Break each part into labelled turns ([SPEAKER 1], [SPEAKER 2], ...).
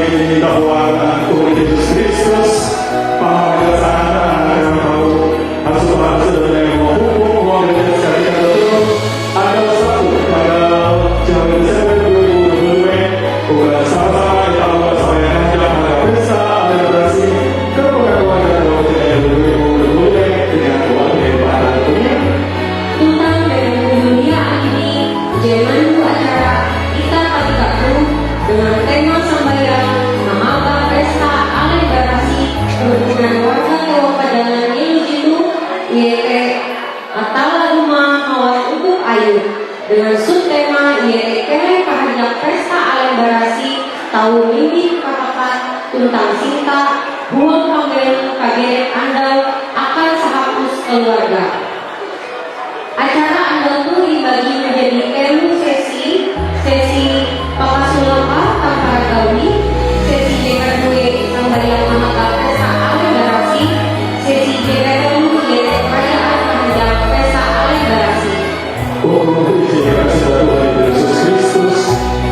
[SPEAKER 1] ini bahwa Tuhan Yesus Kristus pemerintahan yang tahu harus berhasil yang menghukum uang dan sekali betul adalah satu pada Januari Desember 2022 bukan sama-sama yang Allah saya yang pada pesta alebrasi kepengaruan dan kewajiban 2022 dengan uang yang pada dunia
[SPEAKER 2] tentang dengan dunia ini zaman acara kita pagi kaku dengan tema sambayang nama pesta alebrasi keberhubungan warga kewapadangan Yelujitu yaitu atala rumah mawar untuk ayu dengan subtema yaitu kere pahajak pesta alebrasi tahun ini katakan tentang cinta buang panggil kaget andal akan sahapus keluarga. Acara andal itu dibagi menjadi temu sesi Pakasulapa tanpa gawi, sesi JK2 sambayang mahaka pesta alebrasi, sesi JK2 yaitu perayaan pahajak pesta alebrasi.
[SPEAKER 1] untuk izinkan Tuhan Yesus Kristus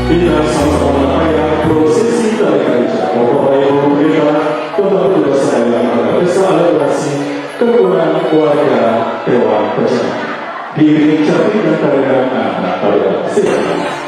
[SPEAKER 1] kita sama-sama merayakan prosesi dari gereja. Bapak Ibu kita tetap tugas saya pada pesta alebrasi kekurangan keluarga Dewan Percaya. Diri cantik dan tarian anak tarian. Silakan.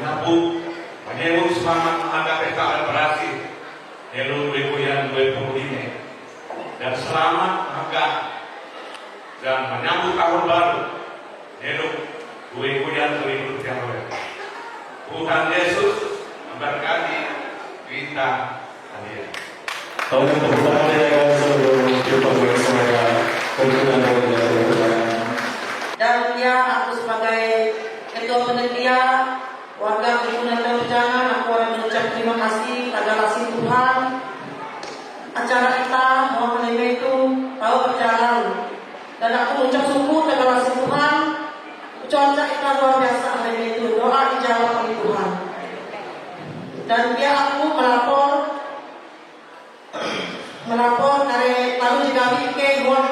[SPEAKER 3] menyambut semangat menghadapi pesta reparasi Helu 2025 dan selamat menegak dan menyambut tahun baru Helu 2025. Tuhan Yesus memberkati kita sekalian.
[SPEAKER 1] Tahun pertama yang sebelum kita bersama pembukaan
[SPEAKER 4] dan ya aku sebagai ketua panitia warga Kebunan Pejangan, aku akan mengucap terima kasih pada kasih Tuhan. Acara kita mau itu tahu berjalan dan aku mengucap syukur pada kasih Tuhan. Cuaca kita luar biasa hari itu, doa dijawab oleh Tuhan. Dan dia aku melapor dari lalu digawi ke buat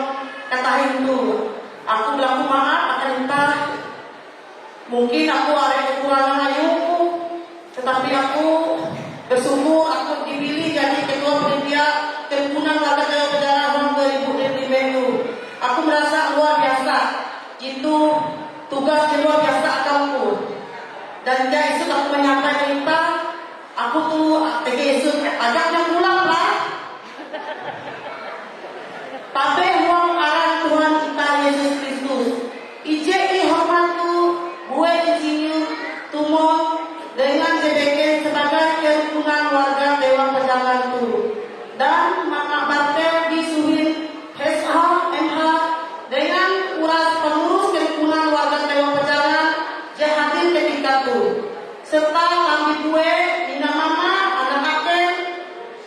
[SPEAKER 4] kata itu. Aku berlaku maaf akan entah. Mungkin aku ada kekurangan ayuku, tetapi aku bersyukur aku dipilih jadi ketua panitia Kebunan Warga Jawa Pejangan tahun 2025. Aku merasa luar biasa. Itu tugas yang luar biasa aku. Dan dia isu aku menyampaikan kita, aku tuh isu agak yang pulang lah. Tapi uang arah Tuhan kita Yesus Kristus. Ijeki hormat tu buat insinyur Tumon dengan JBK sebagai kerukunan warga Dewan Pejangan tu. Dan Mama Bartel disuhin Hesham MH dengan uras pengurus kerukunan warga Dewan Pejangan hadir ketika tu. Serta kami gue, Dina Mama, anak Aken,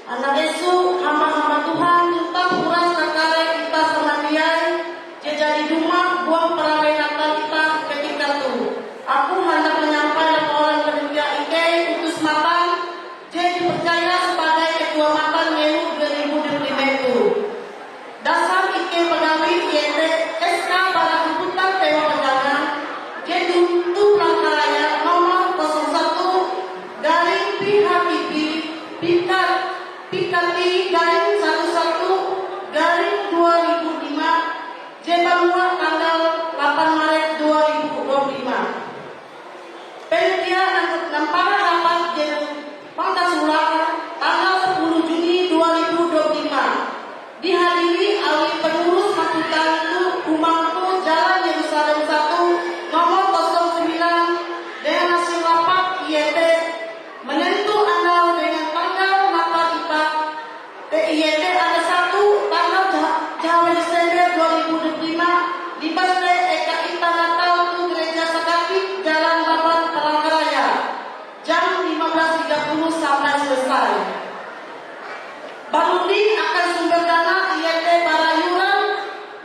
[SPEAKER 4] anak Yesus, hamba-hamba Tuhan, serta uras kakare kita sama dia, jadi rumah buang perawai Natal kita ketika tu. Aku hendak menyampaikan laporan panitia IKE utus matang, jadi percaya sebagai ketua matang Melu 2025 itu. Dasar IKE pegawai IET SK Barang Hutan Dewan Pejangan, jadi untuk Langkaraya nomor 01 garing PHIP Pikati garing 11 garing 2005 Jembalua tanggal 8 Maret 2025. Panitia nampara rapat Pancasila tanggal 10 Juni 2025 dihadiri oleh pengurus Matutan Umangku Jalan Yerusalem 1 nomor 09 dengan hasil rapat IET menentu tanggal dengan tanggal Natal kita IET ada 1 tanggal Jawa Desember 2025 di Basre Eka Ita Natal tu Gereja Sakati Jalan 8 Palangkaraya jam 15.30 sampai selesai. Barundi akan sumber dana IET Barayuran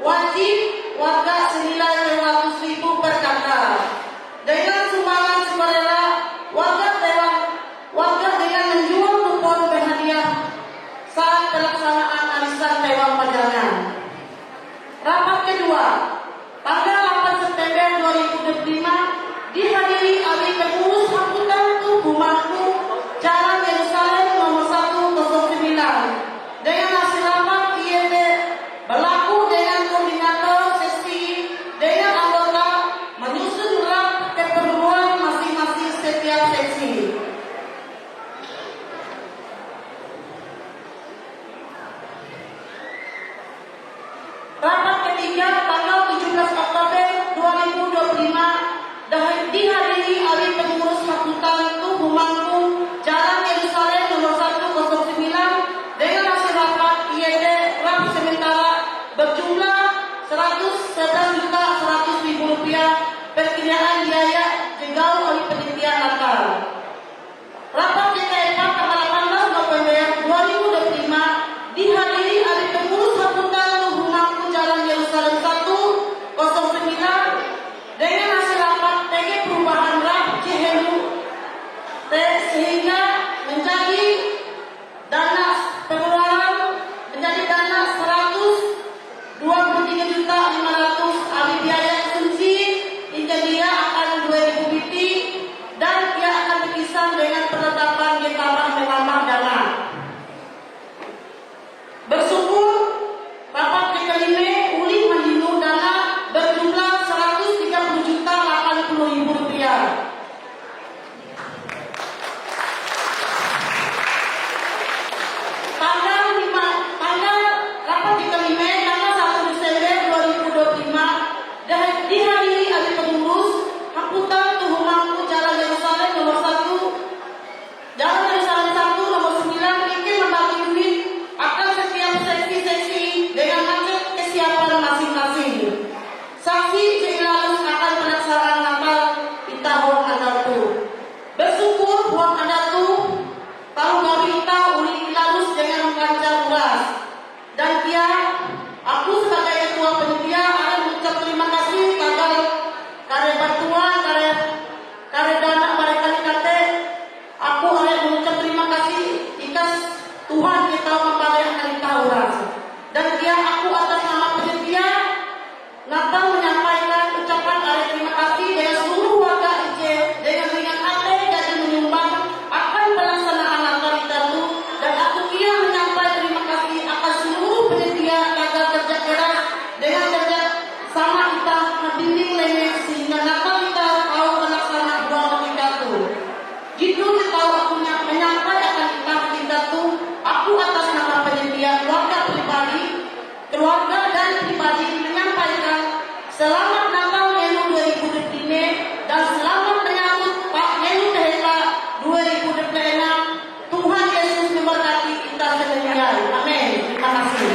[SPEAKER 4] wajib warga senilai 200.000 per kakak. Dengan sumbangan sukarela warga dengan menjual kupon berhadiah saat pelaksanaan arisan Dewan Pejangan. Rapat kedua tanggal 8 September 2025 dihadiri oleh pengurus Haputan Tubuhmanku Jalan Yerusalem nomor 109 dengan hasil rapat IET berlaku dengan koordinator sesi dengan anggota menyusun draft keperluan masing-masing setiap sesi. Rapat ketiga tanggal 17 Oktober 2025 dihadiri oleh pengurus Fakultas Tubuhmanku Jalan Yerusalem nomor 109 dengan hasil rapat IET draft sementara berjumlah Rp111.100.000 perkiraan biaya jegal oleh panitia Natal. Rapat JKF tanggal 18 November 2025 dihadiri oleh pengurus Fakultas Tubuhmanku Jalan Yerusalem 109 dengan hasil rapat PG perubahan RAP Cihelu sehingga menjadi dana pengeluaran menjadi dana 123.500.000 alih biaya asumsi hingga dia akan 2.000 BT dan dia akan berkisar dengan penetapan ditambah menambah dana. Bersyukur rapat kelima uli menghinu dana berjumlah Rp130.080.000. huang ada tuh kalau gawita uli ilalus dengan panjang uras. Dan dia, aku sebagai ketua panitia akan mengucap terima kasih pada karya bantuan, karya dana mereka dikate. Aku akan mengucap terima kasih jika Tuhan kita membayar karya uras. Dan dia, aku atas nama panitia Natal menyampaikan ucapan karya terima kasih dengan seluruh warga IJ dengan ringan hati dan menyumbang akan pelaksanaan Natal itu. Dan aku ia menyampaikan terima kasih akan seluruh panitia agar kerja keras dengan kerja sama kita membimbing lainnya sehingga Natal kita tahu pelaksanaan doa kita itu. Gitu kita aku menyampaikan kita itu. Aku atas nama panitia keluarga dan pribadi menyampaikan selamat Natal Nelu 2025 dan selamat menyambut Pak Nelu Tehela 2026. Tuhan Yesus memberkati kita sekalian. Amin. Terima kasih.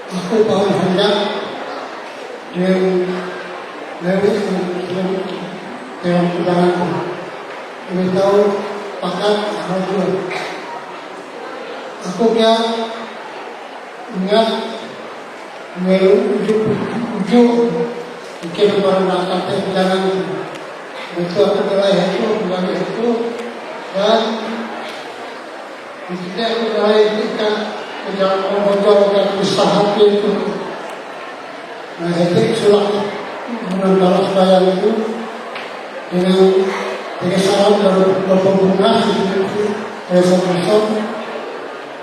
[SPEAKER 5] Aku tahu hendak yang dari yang undangan ini tahu pakat radio. Aku dia ingat menuju mungkin orang nak undangan itu aku adalah itu undangan itu dan di sini aku adalah ikan yang membuat usaha itu. Nah, jadi sulak menambah bayar itu dengan saran dari berbunga seperti resep-resep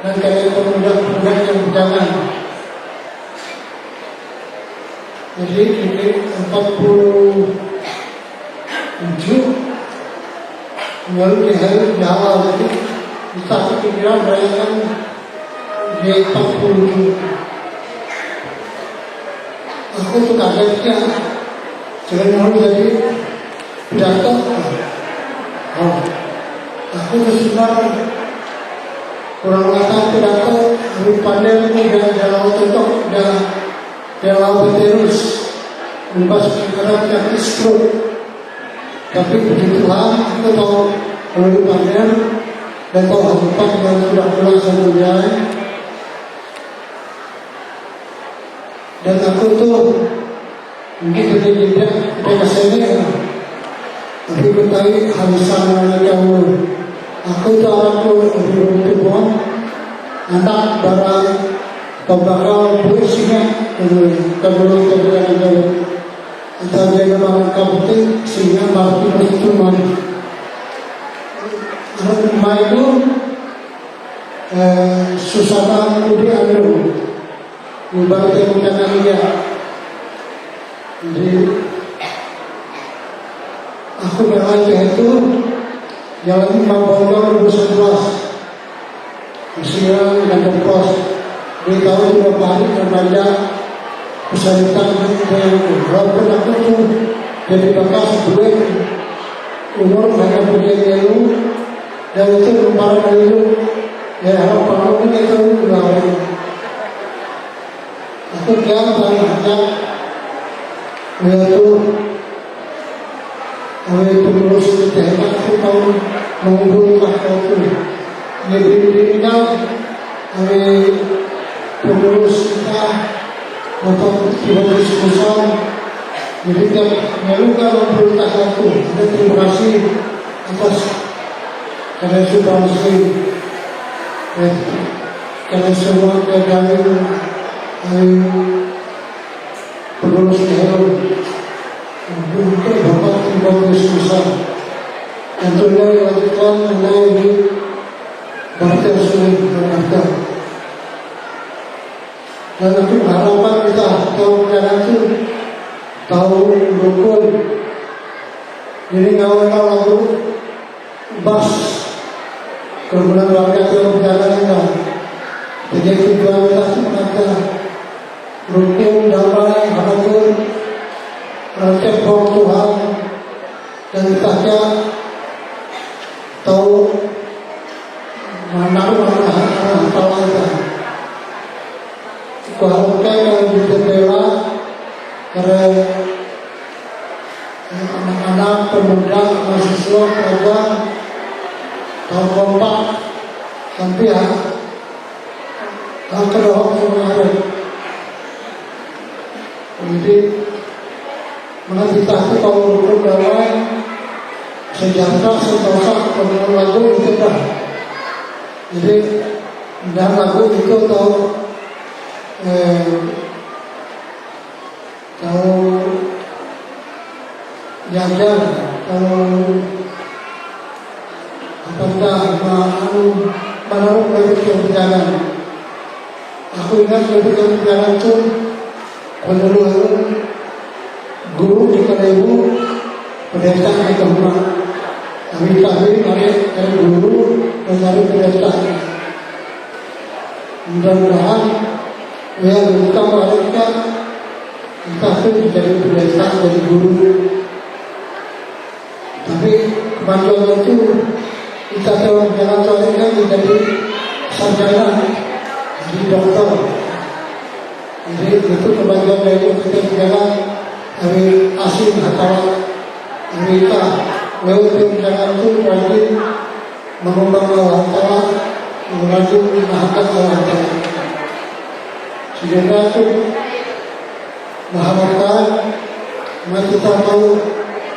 [SPEAKER 5] dan kayak pemuda-pemuda yang undangan. Jadi ini 47 baru di hari awal jadi kita pikiran merayakan di 40. Aku tuh kagetnya jangan mau jadi pidato. Aku tuh sebenarnya kurang mengatakan pidato Kami pandai dan dalam contoh dan dalam terus bebas bergerak yang stroke. Tapi puji Tuhan kita tahu melalui pandai dan tahu harapan yang sudah pulang semuanya. Dan aku tuh mungkin tidak kesini, tapi aku tahu harus sama dengan aku tuh aku beruntung anak barang pembakar puisinya kedua atau dia barang kabutin sehingga baru itu mana anak itu susah di anu ibaratnya bukan dia. Jadi aku beralih itu jalan Mambonggo 2011 Usia dan pos di tahun 2 hari remaja kesulitan dan walaupun aku tuh jadi bekas duit umur mereka punya dulu dan itu kemarin dulu ya harap kamu itu juga aku jangan banyak yaitu pengurus kita aku tahu menghubungkan itu jadi kami pengurus kita atau pengurus pusat jadi melukan memperintah satu dan terima kasih atas karena sudah muslim karena semua kami pengurus hewan untuk bapak pengurus pusat tentunya dilanjutkan melalui Bakti Rasul berkata, dan itu harapan kita tahu jalan itu tahu rukun. Jadi ngawal lagu bas kemudian warga itu berjalan kita. Jadi tujuan kita sebenarnya rukun damai harapan rakyat Tuhan dan kita tahu menaruh hal kita. Kalau yang dibela karena anak-anak pemuda mahasiswa pelajar tahun kompak sampai ya kedua kemarin. Jadi mengatasi kalau berdamai sejahtera sentosa kemudian lagu itu dah. Jadi dan lagu itu tahu jajan kalau apakah menaruh dari perjalanan. Aku ingat dari perjalanan itu kalau guru di Kalebu pedesaan di rumah. Kami dari guru dan dari pedesaan. Mudah-mudahan ya kita mereka kita menjadi pedesaan dari guru. Tapi kemajuan itu kita tahu jalan soalnya menjadi sarjana, jadi dokter. Jadi itu kemajuan dari kita jalan dari asing atau Amerika. Lewat jalan itu berarti mengubah Allah Taala, mengubah mahakat Allah Taala. Sehingga itu mahakat, mari kita tahu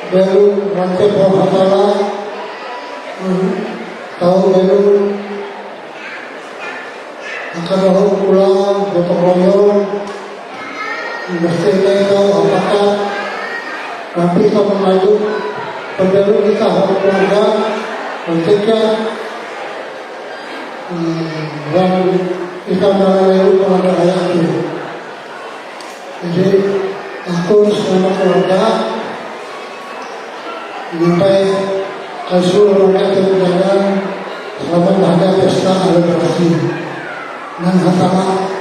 [SPEAKER 5] baru rantai Allah Taala, tahu baru akan orang pulang gotong royong, mesti tahu apakah nanti kita maju. Pendahulu kita harus keluarga ketika dan kita melalui keluarga ayah itu. Jadi aku selama keluarga sampai ke seluruh rakyat berjalan selama ada pesta selebrasi dan hatama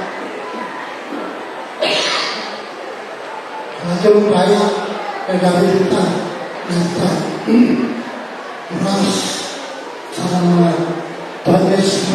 [SPEAKER 5] raja upaya negara kita Mas sama Tuhan Yesus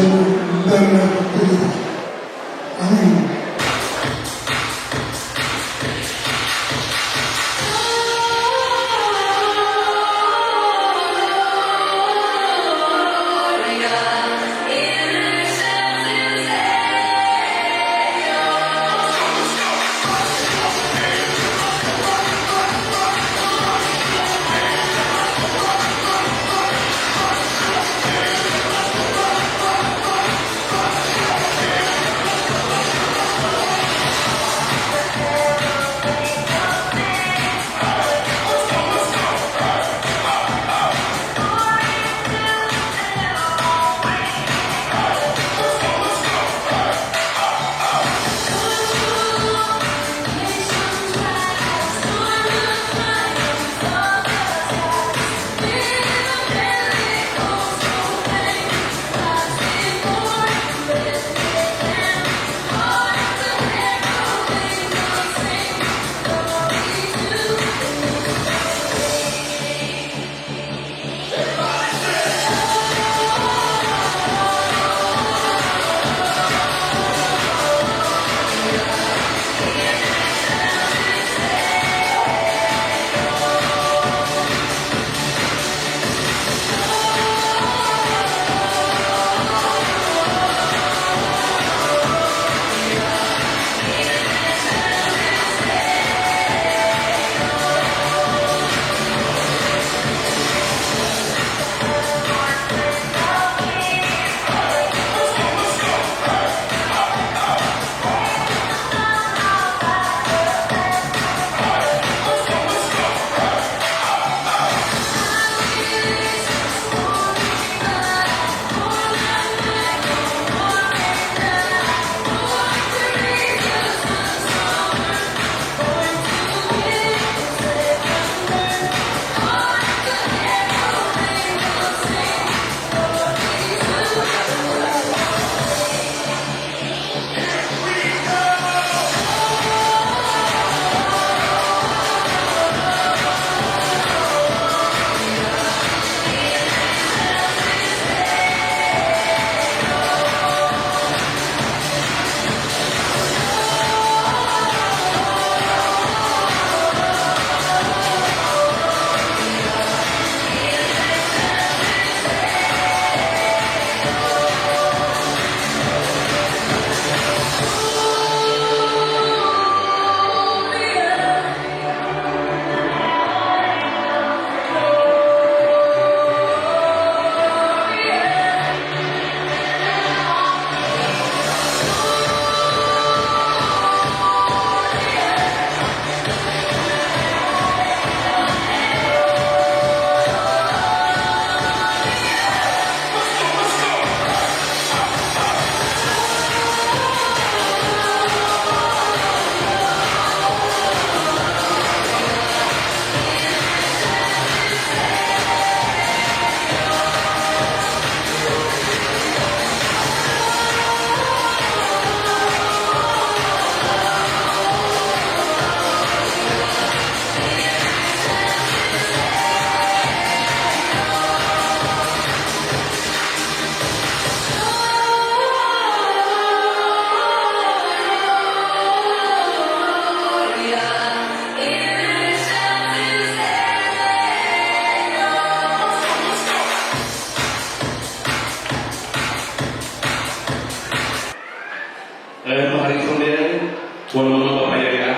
[SPEAKER 3] Bapak Yaya,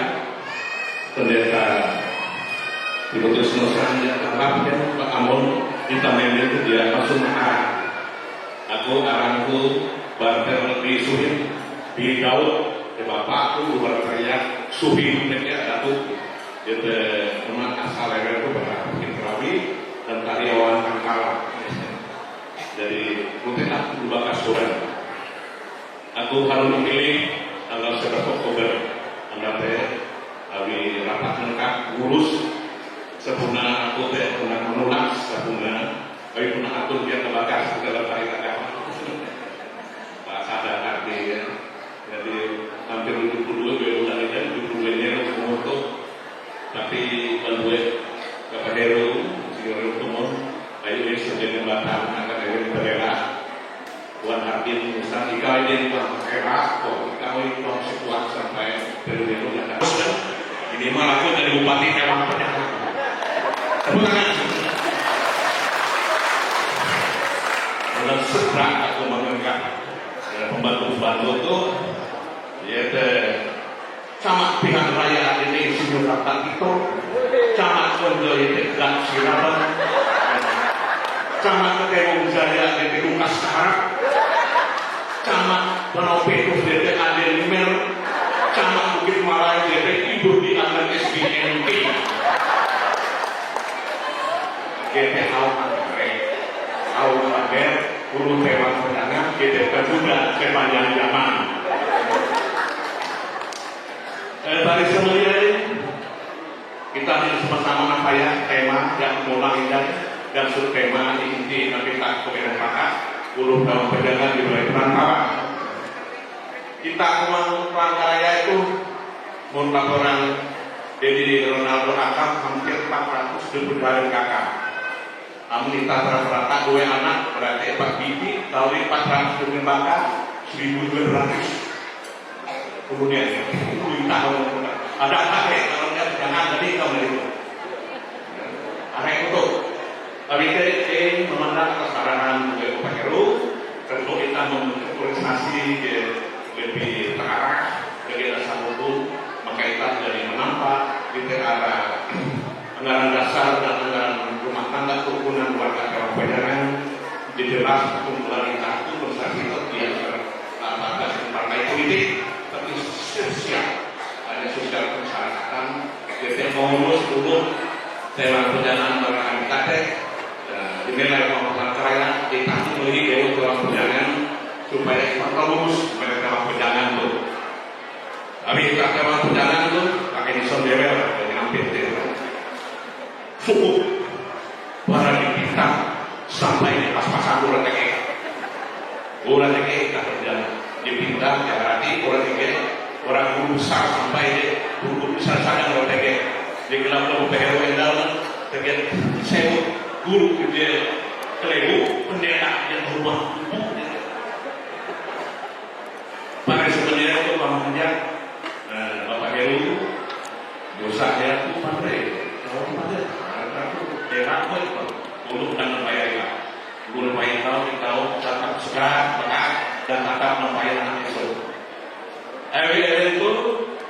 [SPEAKER 3] Pendeta Diputus Nusran yang terlap ya, Pak Amon, kita mainin itu dia langsung arah. Aku arahku barter di Suhin, di Daud, di Bapakku berteriak Suhin, mereka Datuk, itu umat asal level itu berarti Rawi dan karyawan Angkala. Jadi rutin aku dua kasuran. Aku harus memilih tanggal 11 Oktober. Anda kami rapat lengkap ngurus sepuna aku pernah menolak sepuna kami pernah atur dia terbakar dalam tarik agama bahasa ada arti ya. Jadi hampir 72 bulan ini 72 nya untuk tapi bantuan kepada Heru Singapura Tumon ayo ini sudah jembatan akan ada bendera Tuan Hakim Musa jika ini Tuan Era kok kau itu sekuat sampai periode yang akan ini malah aku dari bupati memang penyakit. Tepuk tangan. Dengan segera aku menganggap dan pembantu-pembantu itu yaitu sama pihak raya ini Insinyur Ratan itu sama Kondo itu Gak Siraban sama Ketemu Jaya itu Lukas Sekarang sama Penopetus itu Adel Mer sama Bukit Malaya itu Ibu di Anak SBNP GT Aul Pager Guru Dewan Pendangan GT Pemuda sepanjang zaman dari semuanya kita bersama-sama saya tema yang mulai dan suruh tema inti nanti tak kemudian pakat Guru Dewan Pendangan di wilayah perantauan kita memang Palangkaraya itu mohon laporan jadi Ronaldo Akam hampir 420 kakak Amunita rata-rata 2 anak berarti 4 bibi tahun 400 kakak 1.200 kemudian 10 tahun ada anak kalau dia jangan jadi kau dari itu anak itu tapi kita memandang kesadaran Bapak Heru tentu kita membentuk organisasi lebih terarah bagi dasar hukum maka kita dari menampak di arah anggaran dasar dan anggaran rumah tangga kerukunan keluarga Dewan Pendangan dijelas kumpulan kita itu organisasi itu dia terlambat partai politik tapi sosial ada sosial kemasyarakatan kita mengurus dulu Dewan Pendangan orang KT dinilai Palangkaraya kita memiliki Dewan Pendangan supaya kita lulus pada Dewan Pendangan itu tapi kita Dewan Pendangan itu pakai disondewel dengan PT cukup para dipinta sampai di pas-pasan orang TKI tak berjalan dipinta ya berarti orang guru besar sampai di guru besar saja orang TKI di dalam PHW dalam terkait sewa guru dia kelebu pendeta yang berubah pada sebenarnya itu Bapak Bapak Heru dosanya itu pandai kalau pandai daerah itu untuk dan membayar guru bayar tahu tetap segar berat dan tetap membayar anak itu itu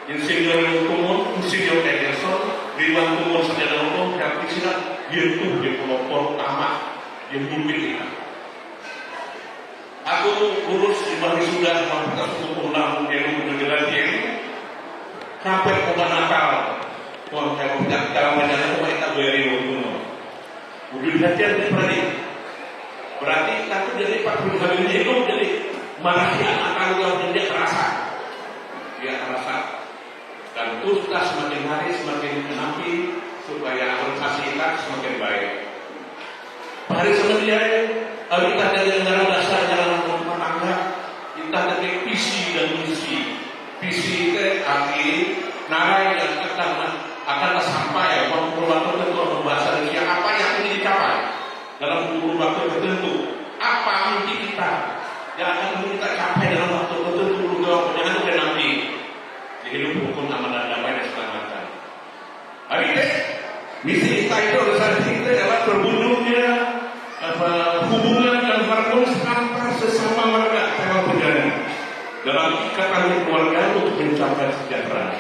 [SPEAKER 3] Insinyur Tumon Insinyur Egerson Ridwan Tumon Sarjana Hukum dan Isinan yaitu di pelopor utama yang mimpin kita aku urus di Bali sudah membuka 10 tahun yang menjelaskan ini sampai bulan Natal Tuhan saya mengucap cara menjalankan kita beri waktu udah latihan berarti aku jadi 40 kali ini itu jadi marahnya akan dia terasa dan terus kita semakin hari semakin menanti supaya organisasi kita semakin baik hari sebenarnya kita dari negara dasar jalan rumah tangga kita dari visi dan misi visi itu arti narai yang akan sampai waktu tertentu membahas dari apa yang ingin dicapai dalam kurun waktu tertentu apa mimpi kita yang akan kita capai dalam waktu tertentu jangan sampai nanti di hidup hukum aman dan damai dan keselamatan. Hari ini misi kita itu organisasi kita adalah terwujudnya hubungan dan harmonis antar sesama warga Dewan Pendangan dalam ikatan keluarga untuk mencapai kesejahteraan.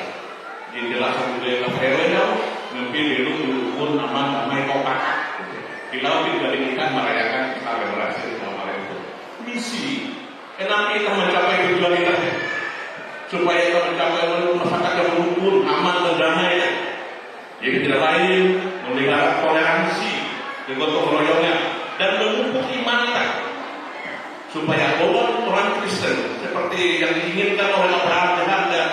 [SPEAKER 3] Bila kita merayakan selebrasi sama itu misi. Kenapa kita mencapai tujuan kita? Supaya kita mencapai masyarakat yang rukun, aman dan damai. Jadi tidak lain memelihara toleransi, gotong royongnya, dan memupuk iman kita. Supaya orang Kristen seperti yang diinginkan oleh Abraham dan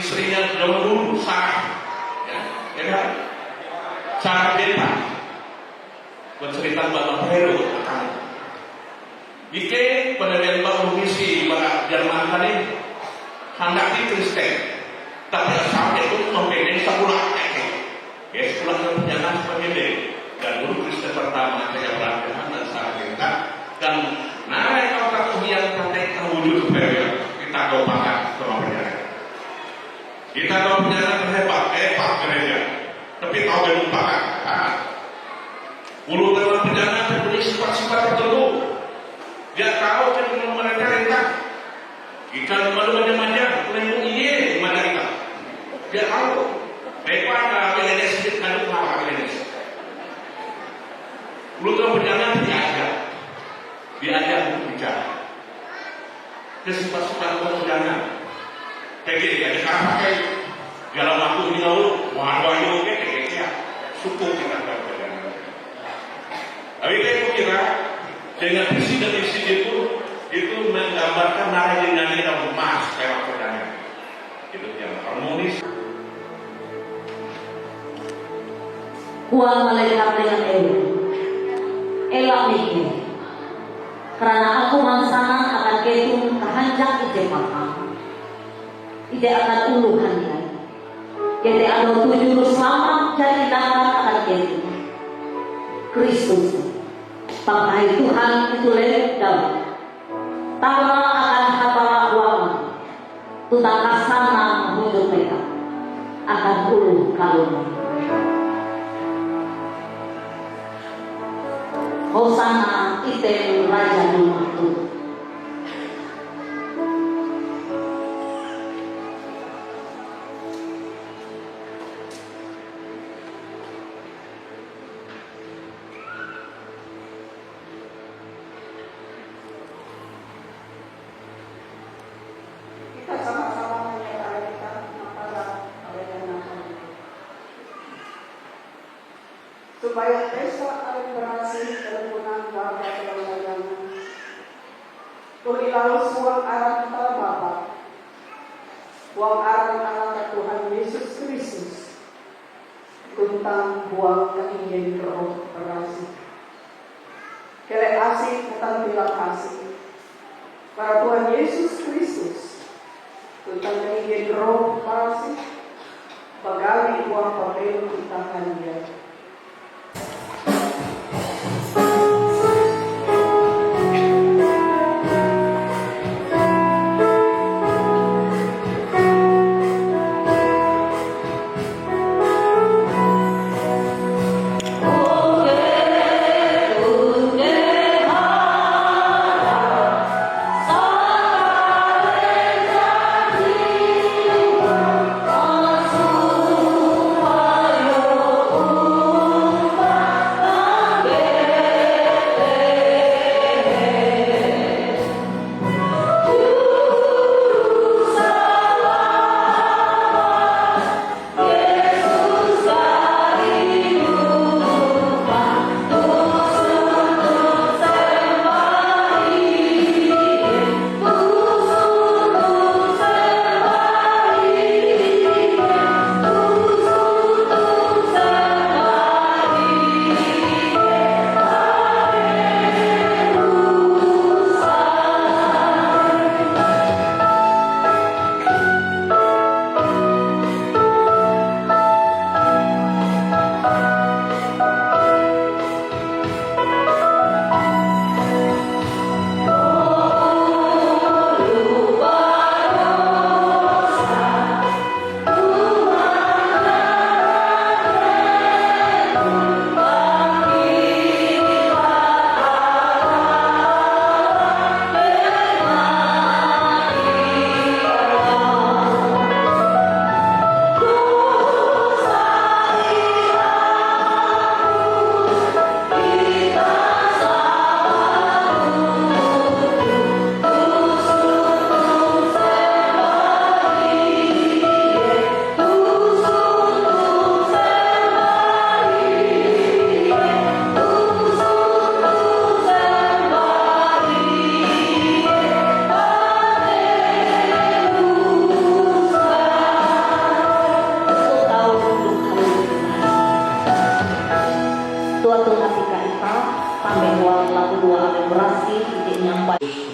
[SPEAKER 3] istrinya zaman dulu, Sarah, ya kan? Sarah beta bercerita bahwa Hero akan Ike pada memang misi pada Jerman tadi handaki Kristen, tapi sampai itu mempunyai sebulan ya sebulan perjalanan sebagai dan dulu Kristen pertama saya berangkat dan Sarah beta dan naik kau yang praktek terwujud supaya kita doakan sama perjalanan. Kita tahu perjalanan hebat gereja, tapi tahu dan lupakan. Ulu dalam perjalanan punya sifat-sifat tertentu. Dia tahu kan mereka renta. Ikan malu manja-manja, punya iya manja kita. Dia tahu. Daripada Beledes sedikit kandung apa Beledes. Ulu dalam perjalanan diajak untuk bicara. Sifat-sifat perjalanan. Kayak gini, ada sekarang pakai dalam waktu ini dahulu, wah-wah kayak suku kita perjalanan. Tapi saya kira dengan visi dan misi itu menggambarkan nilai-nilai yang emas lewat perjalanan. Itu yang harmonis.
[SPEAKER 6] Huwag melihat dengan elak mikir. Karena aku mangsanang akan ketong kahanjak ite papa. Ite akan uluhan dia. Kete ano tujuh selamat jadi dapat akan ketong. Kristus. Pangkai Tuhan itu ledam. Tama akan hatala uang. Tutang kasana menghujung mereka. Akan uluh kalung. Hosana ite raja Tuhan.
[SPEAKER 7] Kita sama-sama menyerahkan kepada kebenaran supaya pesta kalibrasi kerukunan bangsa keluarga lalu suang arah kepala Bapa buang arah anak Tuhan Yesus Kristus tentang buang keingin roh berasi kele asik tentang bilang kasih para Tuhan Yesus Kristus tentang keingin roh berasi bagali buang pemilu kita kalian.
[SPEAKER 6] Oh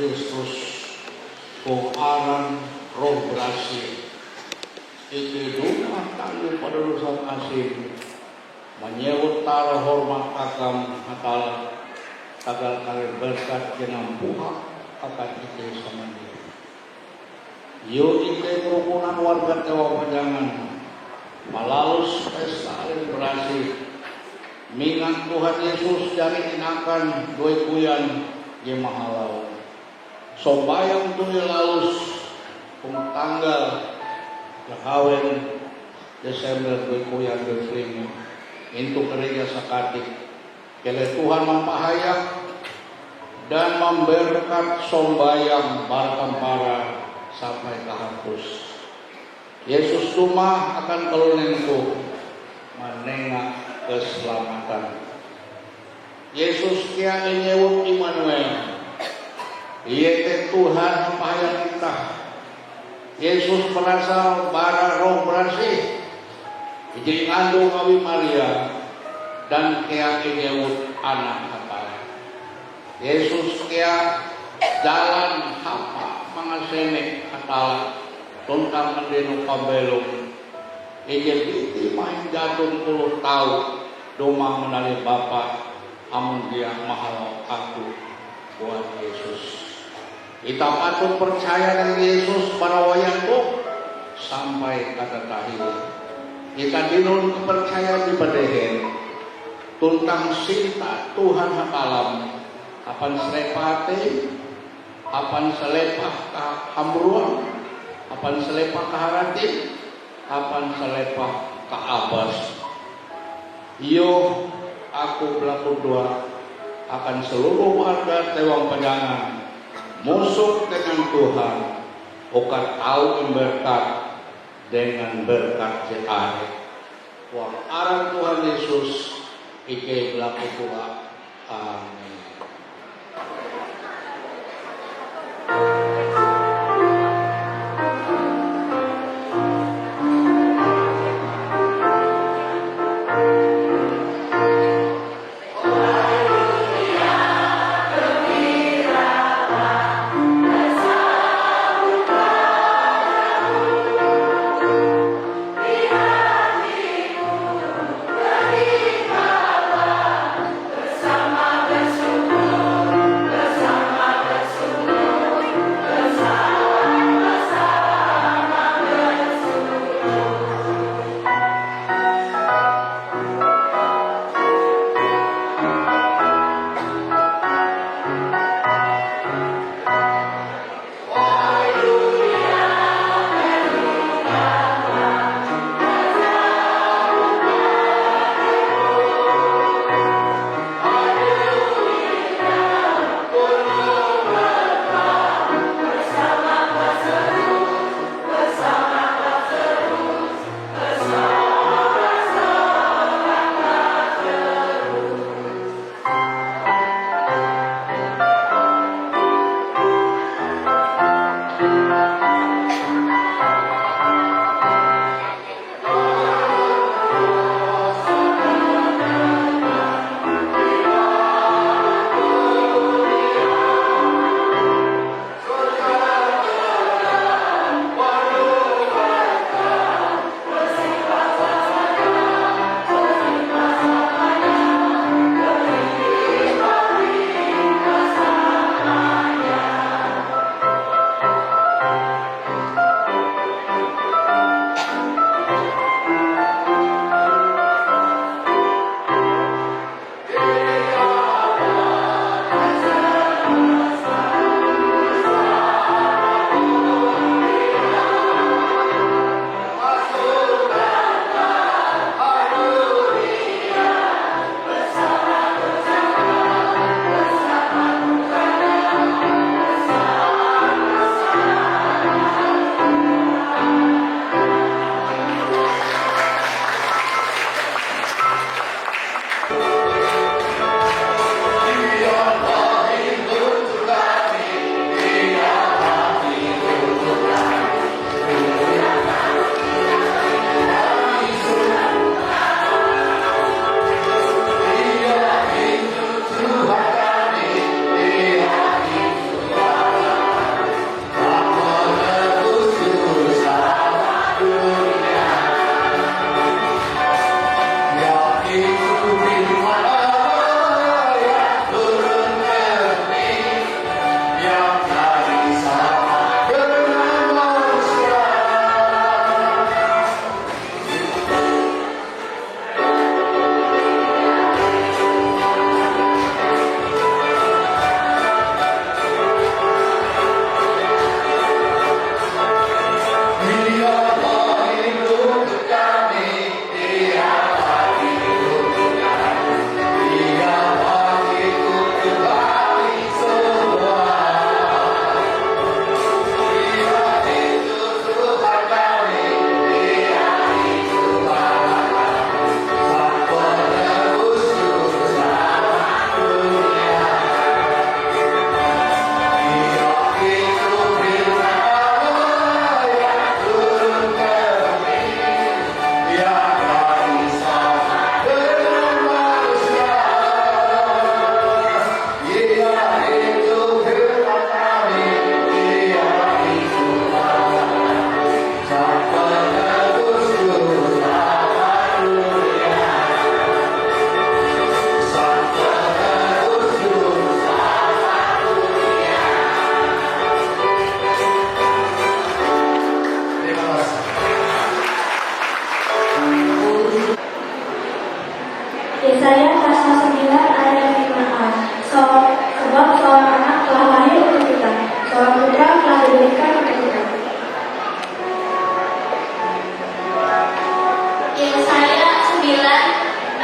[SPEAKER 8] Kristus kung aran roh berasi iki dumah tayo padalusan asin menyebut tara hormat akam hatala tagal karir berkat kinampuha akan ike sama dia. Yo ike kerukunan warga Jawa Pajangan malalus pesta berasi mingat Tuhan Yesus dari inakan doi kuyan di mahalau sombayang doi lalus kung tanggal kahawin Desember doi kuyan berseling into gereja sakatik kele Tuhan mampahayak dan memberkat sombayang barakampara sampai ke hapus. Yesus cuma akan kelunengku menengah keselamatan. Yesus kia menyewuk Immanuel. Iete Tuhan mampahayak kita. Yesus merasa bara roh berasih. Jadi ngandung Abi Maria dan kia menyewuk anak hatala. Yesus kia jalan hapa mangasene hatala tuntang mendenu pambelong ijel biti main jadun 10 tahun doma menali Bapa amun dia mahal aku buat Yesus. Kita patut percaya dengan Yesus pada wayangku sampai kata tahil. Kita dinun percaya di bedehen tuntang cinta Tuhan hatalam apan selepate, apan selepah hambruan, apan selepah kaharati, apan selepah kaabas. Iyo aku berlaku doa akan seluruh warga Tewang Pajangan musuh dengan Tuhan, ukat tahu berkat dengan berkat jehad. Wang aran Tuhan Yesus ike berlaku doa. Amin.
[SPEAKER 2] Bersama bersyukur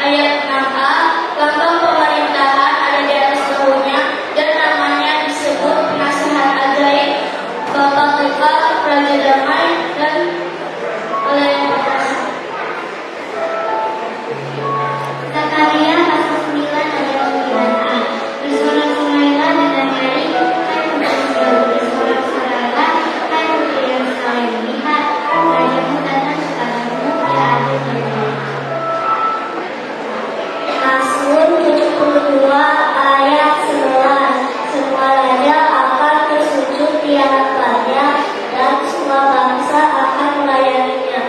[SPEAKER 9] ayat 6a, lambang pemerintahan ada di atas bahunya dan namanya disebut penasihat ajaib, Bapak kekal, Raja damai, dan pelayan perkasa.
[SPEAKER 10] Zakaria pasal 9 ayat 9a. Bersorak-sorailah dan nyanyi, hai putri Sion, bersorak-sorailah, hai putri Yerusalem. Lihat, rajamu datang kepadamu, ia ada di dalam. Mazmur 72 ayat 11. Semua raja akan bersujud di hadapannya dan semua bangsa akan melayaninya.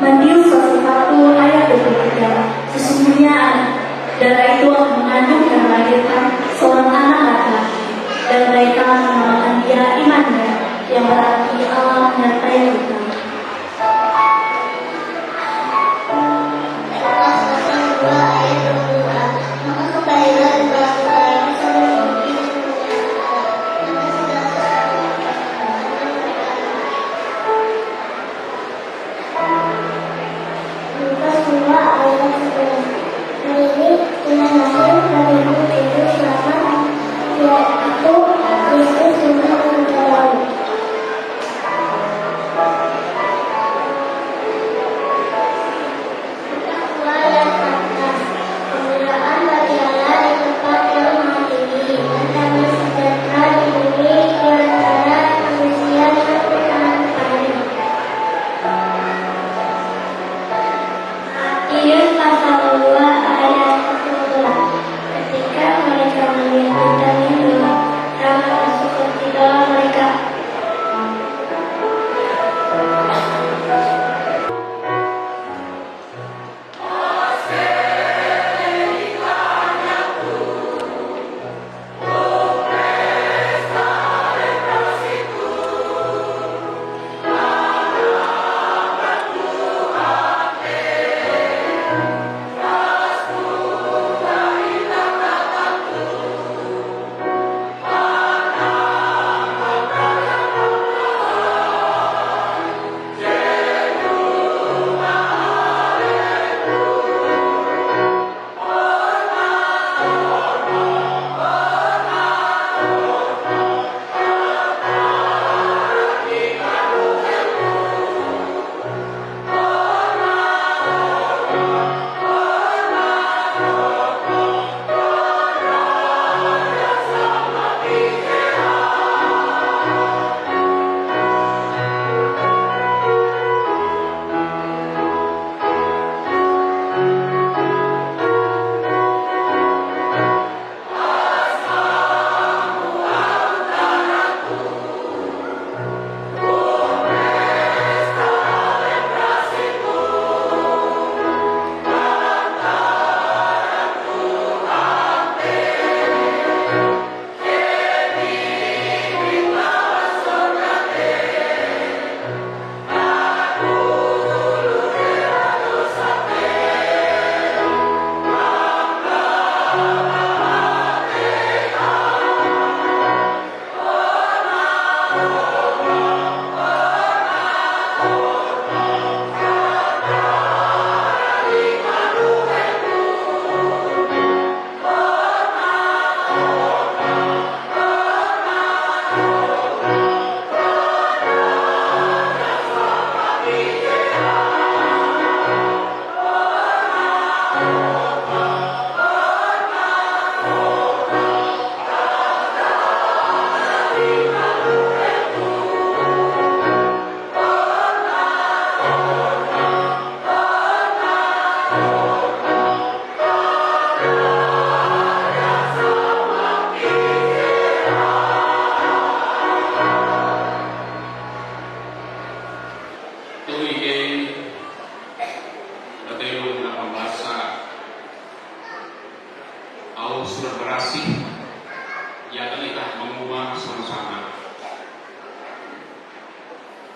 [SPEAKER 6] Matius pasal 1 ayat 23. Sesungguhnya darah itu akan mengandung dan melahirkan seorang anak laki-laki, dan mereka menamakan dia Immanuel, yang berarti Allah menyertai kita.
[SPEAKER 10] Lukas pasal 2 ayat 20a. Maka kembalilah berbalas-balasan seluruh bukti Lukas 2 ayat 11. Hari ini Tuhan lahir bagimu juru selamat, yaitu Kristus Tuhan yang terbaik. Lukas 2 ayat 14. Kemuliaan bagi Allah di tempat yang maha tinggi, dan damai sejahtera di bumi di antara manusia yang berkenan kepadanya. Matius pasal 2 ayat 11. Ketika mereka melihat bintang itu, terang masuk ke dalam mereka.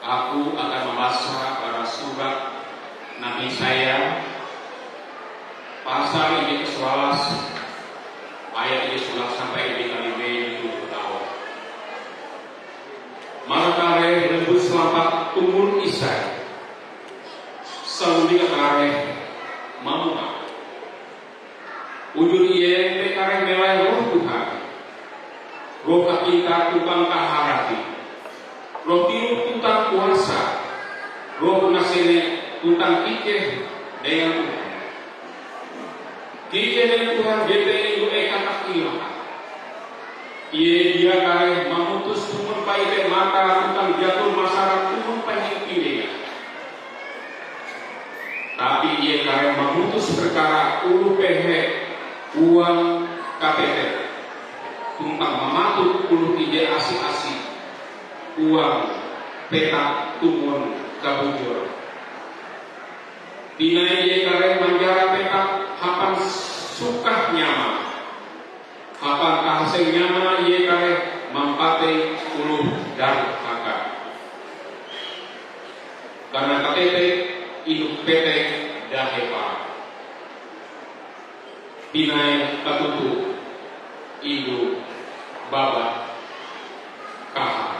[SPEAKER 3] Aku akan membaca pada surat Nabi saya pasal ini ke-11 ayat ini sudah sampai di kali itu tahun. Maka rebus selamat tumur Isai saudi kare mama ujur iye te kare melai roh Tuhan roh kapita tukang kaharati roh tiru tutang kuasa roh nasene tutang kike dengan Tuhan kike dengan Tuhan bete itu katak ilah iye dia kare mamutus tumun paite mata tutang jatuh masyarakat tumun panjang pilih tapi ia kare memutus perkara ulu pehe uang KPT tumpang mematut ulu ije asik-asik uang petak tumun kabujur tina ia kare manjara petak hapan sukah nyama hapan kahaseng nyama ia kare mampate ulu dar kakak karena KPT hidup PT dahepa pinai katutu hidup baba kahar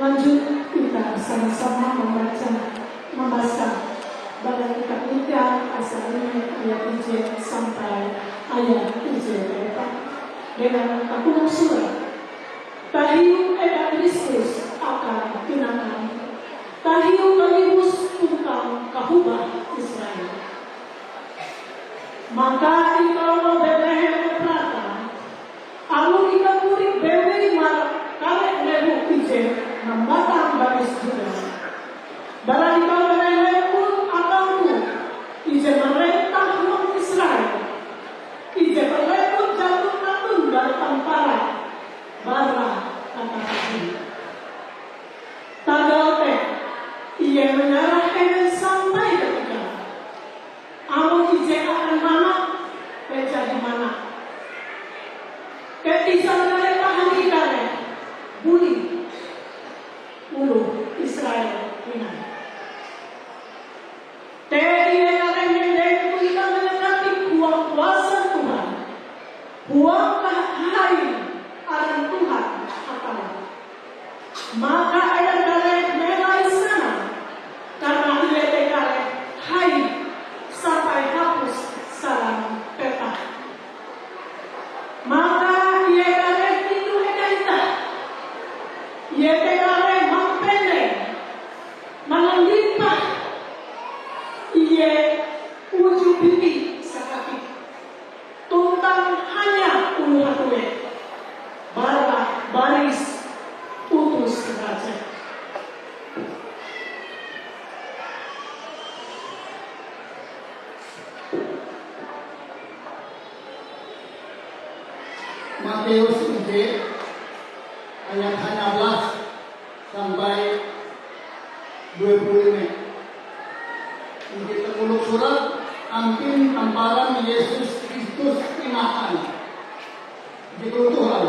[SPEAKER 7] Lanjut kita sama-sama membaca pada kitab Luka pasal 5 ayat 7 sampai ayat 7 dengan aku surat tahiu eda Kristus akan tunangan tahiu kalibus tentang kahubah Israel maka ikaw Bethlehem Efrata alun ikaw murid bewi marak karek lehu ijen membatang baris Juda barang ikaw Bethlehem pun akanku ijen merentah uang Israel ijen merentah jatuh natun dari tampara bara kata kaki tanggal teh ia menyerahkan sampai ketika amun ijen akan mana peja di mana ketika mereka hadirannya buli ulu Israel ini. Tadi yang menjadi kita mendekati kuasa kuasa Tuhan, kuasa hari akan Tuhan akan. Maka ada dari mulai sana karena ia dari hari sampai hapus salam peta. Maka ia dari itu kita, ia dari mempendek, menelimpah, ia ujung pipi sakit, tuntang hanya ulu hatue, bara baris utus raja.
[SPEAKER 5] Matius 7 ayat 16 sampai 25. Ini terkuluk surat ampin tamparan Yesus Kristus pinahan di Tuhan.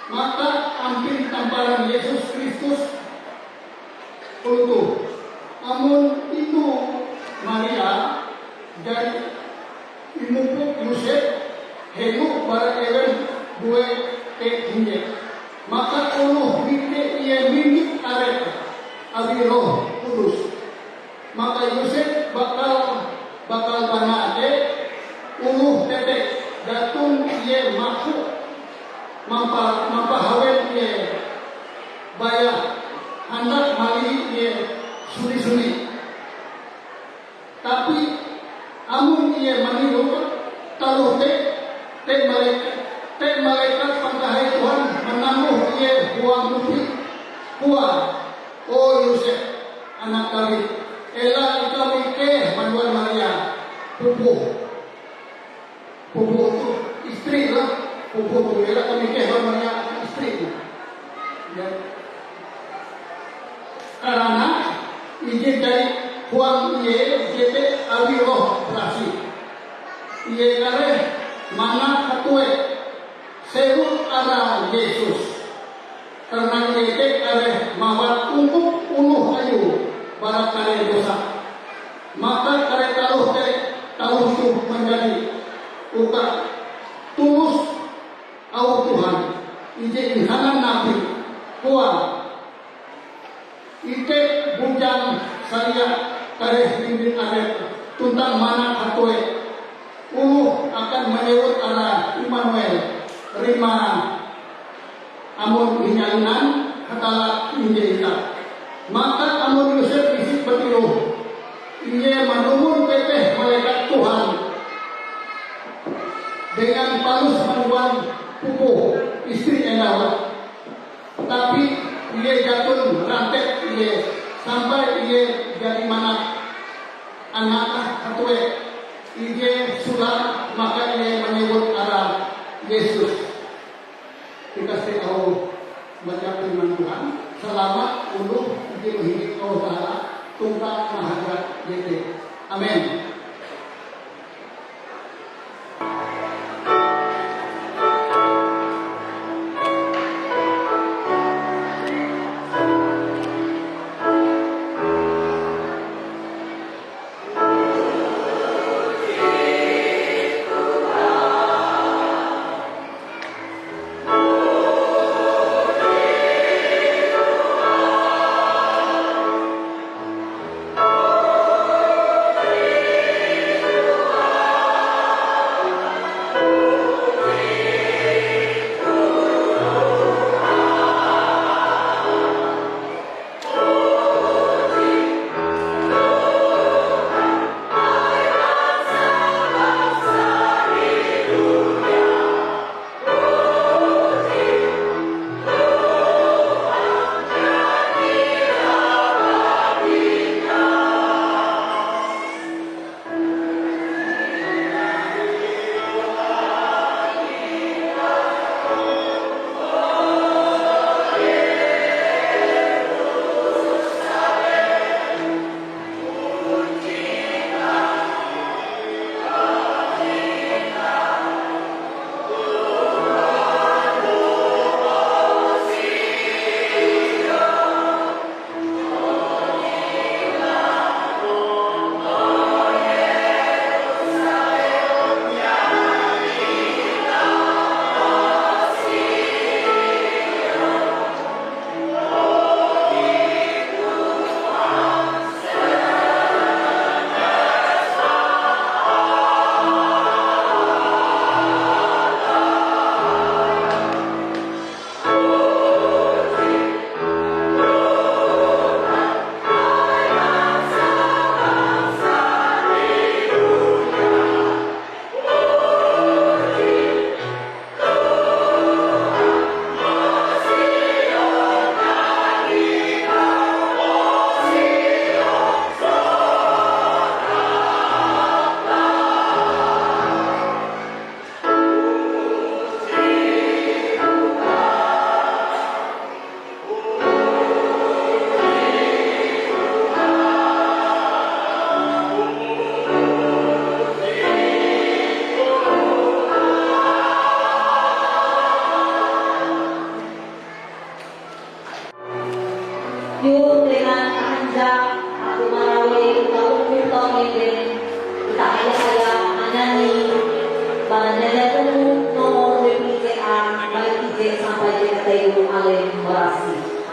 [SPEAKER 5] Maka ampin tamparan Yesus Kristus untuk amun itu Maria dan ibu Yosef henu bara ewen dua hinje maka uluh binte ia mimik arek abi roh kudus maka Yosef bakal banade uluh tetek datun ia masuk mampahawen ia bayar hendak mali ia suri-suri tapi amun ia maniru kalau te malaikat pangkahai Tuhan menangguh ia buang muti kuat oh Yosef anak David ela ikami ke manual Maria pupu itu istri lah pupu itu ela kami ke Maria istri ya karena izin dari Tuhan ia jete abi roh berasi ia kare mana katue sebut arah Yesus karena ia kare mawat untuk uluh ayu ite bujang saya kareh bimbing arep tuntang mana katue ulu akan menyewut arah Immanuel rima amun hinyangan hatala injeita maka amun Yosef bisik betiluh inye manumun teteh malaikat Tuhan dengan palus manuan pupuh istri endawa tapi ia jatuh rantek ia sampai ia jadi mana anak katue ia sulam maka ia menyebut arah Yesus dikasih tahu baca firman Tuhan selamat untuk dihidup Allah Ta'ala tungkang mahadat JT amin.
[SPEAKER 2] Yuk dengan kehendak aku marawi tahu kita ini kita kaya anani banyak tu nomor BPJA baik IJ sampai JTU alih merasi.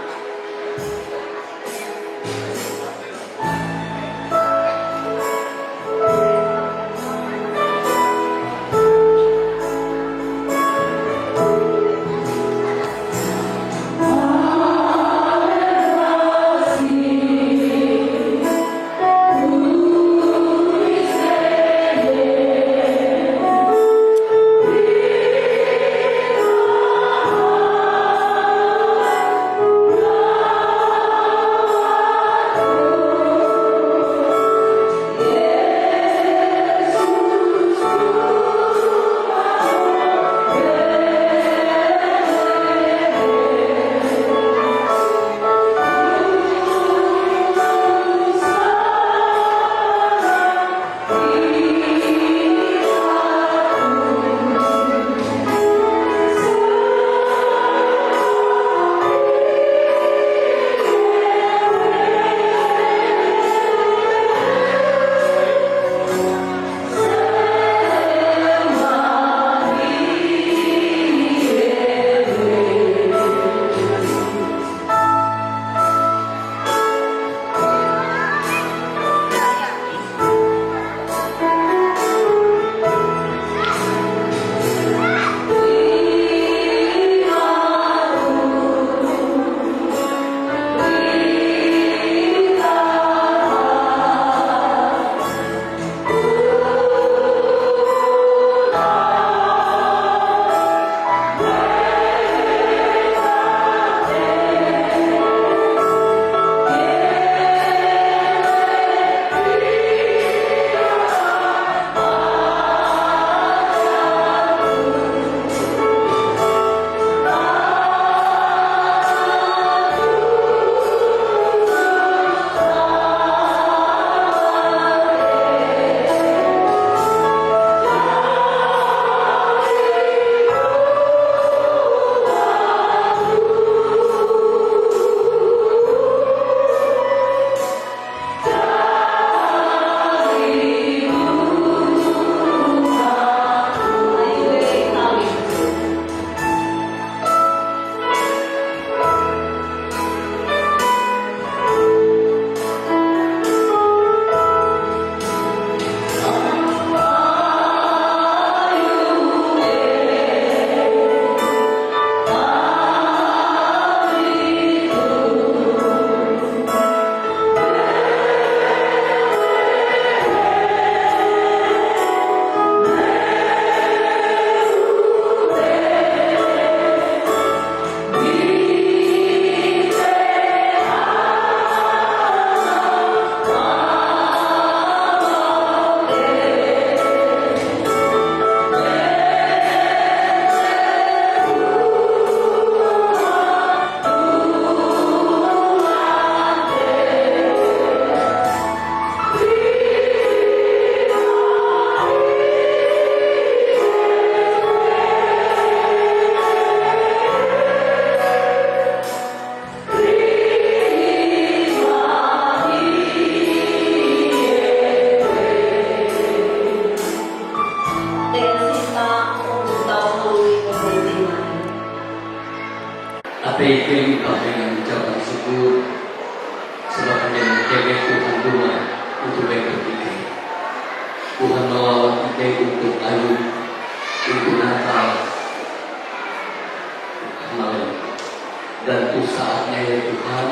[SPEAKER 11] ya Tuhan,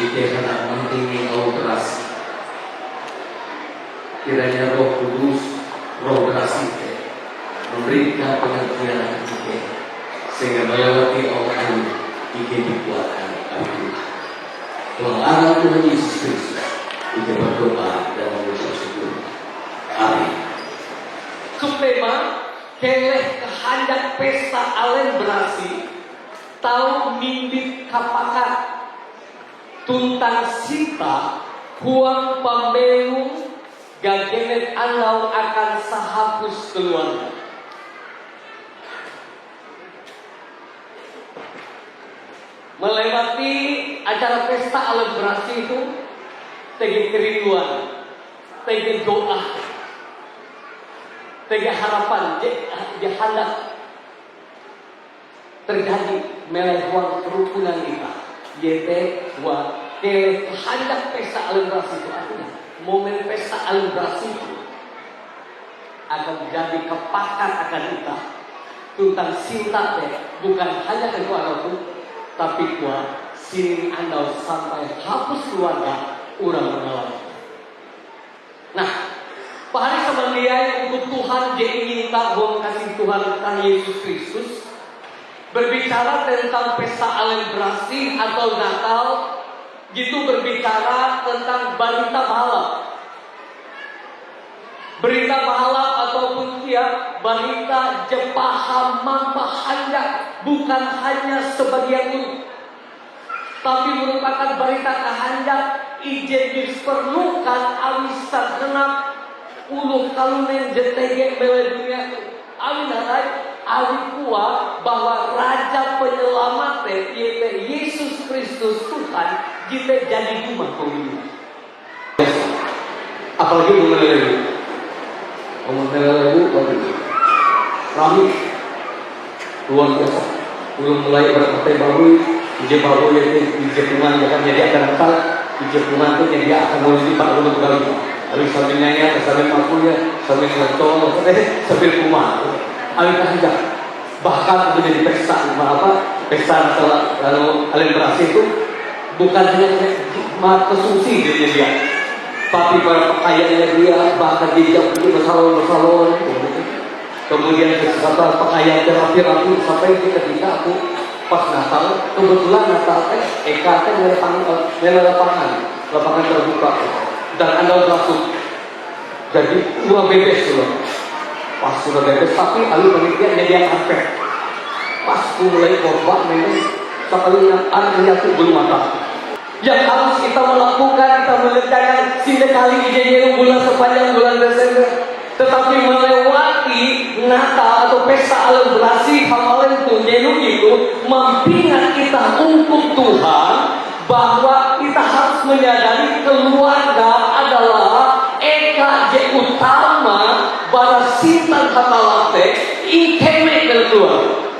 [SPEAKER 11] ide anak mentinggi kau berasi. Kiranya Roh Kudus, Roh berasi memberikan pengertian kita, sehingga melewati orang ide dikuatkan oleh Tuhan. Dalam nama Tuhan Yesus Kristus, kita berdoa dan mengucap syukur. Amin.
[SPEAKER 12] Supaya keleh kehendak pesta alen berasi tahu mimpi kapakat tuntang sita huang pambelu gagenet anau akan sahapus keluarga. Melewati acara pesta alen berasi itu tegi kerinduan, tegi doa, tegi harapan, dia hendak terjadi melehuang kerukunan kita. Yaitu wa hendak pesta alubrasi itu artinya momen pesta alubrasi itu akan menjadi kepakat akan kita tentang cinta bukan hanya kedua itu, tapi kuat sini andau sampai hapus keluarga orang mengalami. Nah, Pak hari sebenarnya untuk Tuhan dia ingin buang kasih Tuhan Tuhan Yesus Kristus berbicara tentang pesta alebrasi atau Natal, gitu berbicara tentang berita bahala. Berita bahala ataupun berita jepaham mampahandak bukan hanya sebagian itu, tapi merupakan berita kehendak ijen diperlukan awisat genap uluh kalunen jetege bela dunia awi narai awi kuat bahwa Raja Penyelamat yaitu Yesus Kristus Tuhan kita jadi rumah dunia.
[SPEAKER 11] Apalagi mengenai ibu kami luar biasa. Belum mulai berpartai baru, ije baru yaitu ije kuman akan jadi akan datang, ije kuman itu jadi akan mulai dipakai untuk kali. Habis sambil nyanyi, sambil makunya, sambil ngecol, sambil kuman. Alih saja. Bahkan menjadi pesta, pesta lalu alebrasi itu bukan hanya konsumsi dirinya dia, tapi para pekayaannya dia bahkan dia bersalon. Kemudian kesempatan pakaian rapi-rapi sampai ketika aku pas Natal, kebetulan Natal Eka lapangan terbuka dan Anda masuk. Jadi udah bebas loh. Pas sudah bebas tapi lalu panitia jadi karpet. Pas aku mulai korban memang sekali anaknya itu belum matang. Yang harus kita melakukan, kita mengerjakan sehingga kali ini bulan sepanjang bulan Desember. Tetapi melewati Natal atau pesta alebrasi hal-hal itu mempingat kita untuk Tuhan bahwa kita harus menyadari keluarga adalah EKJ utama pada sintan hatalate ikeme keluarga.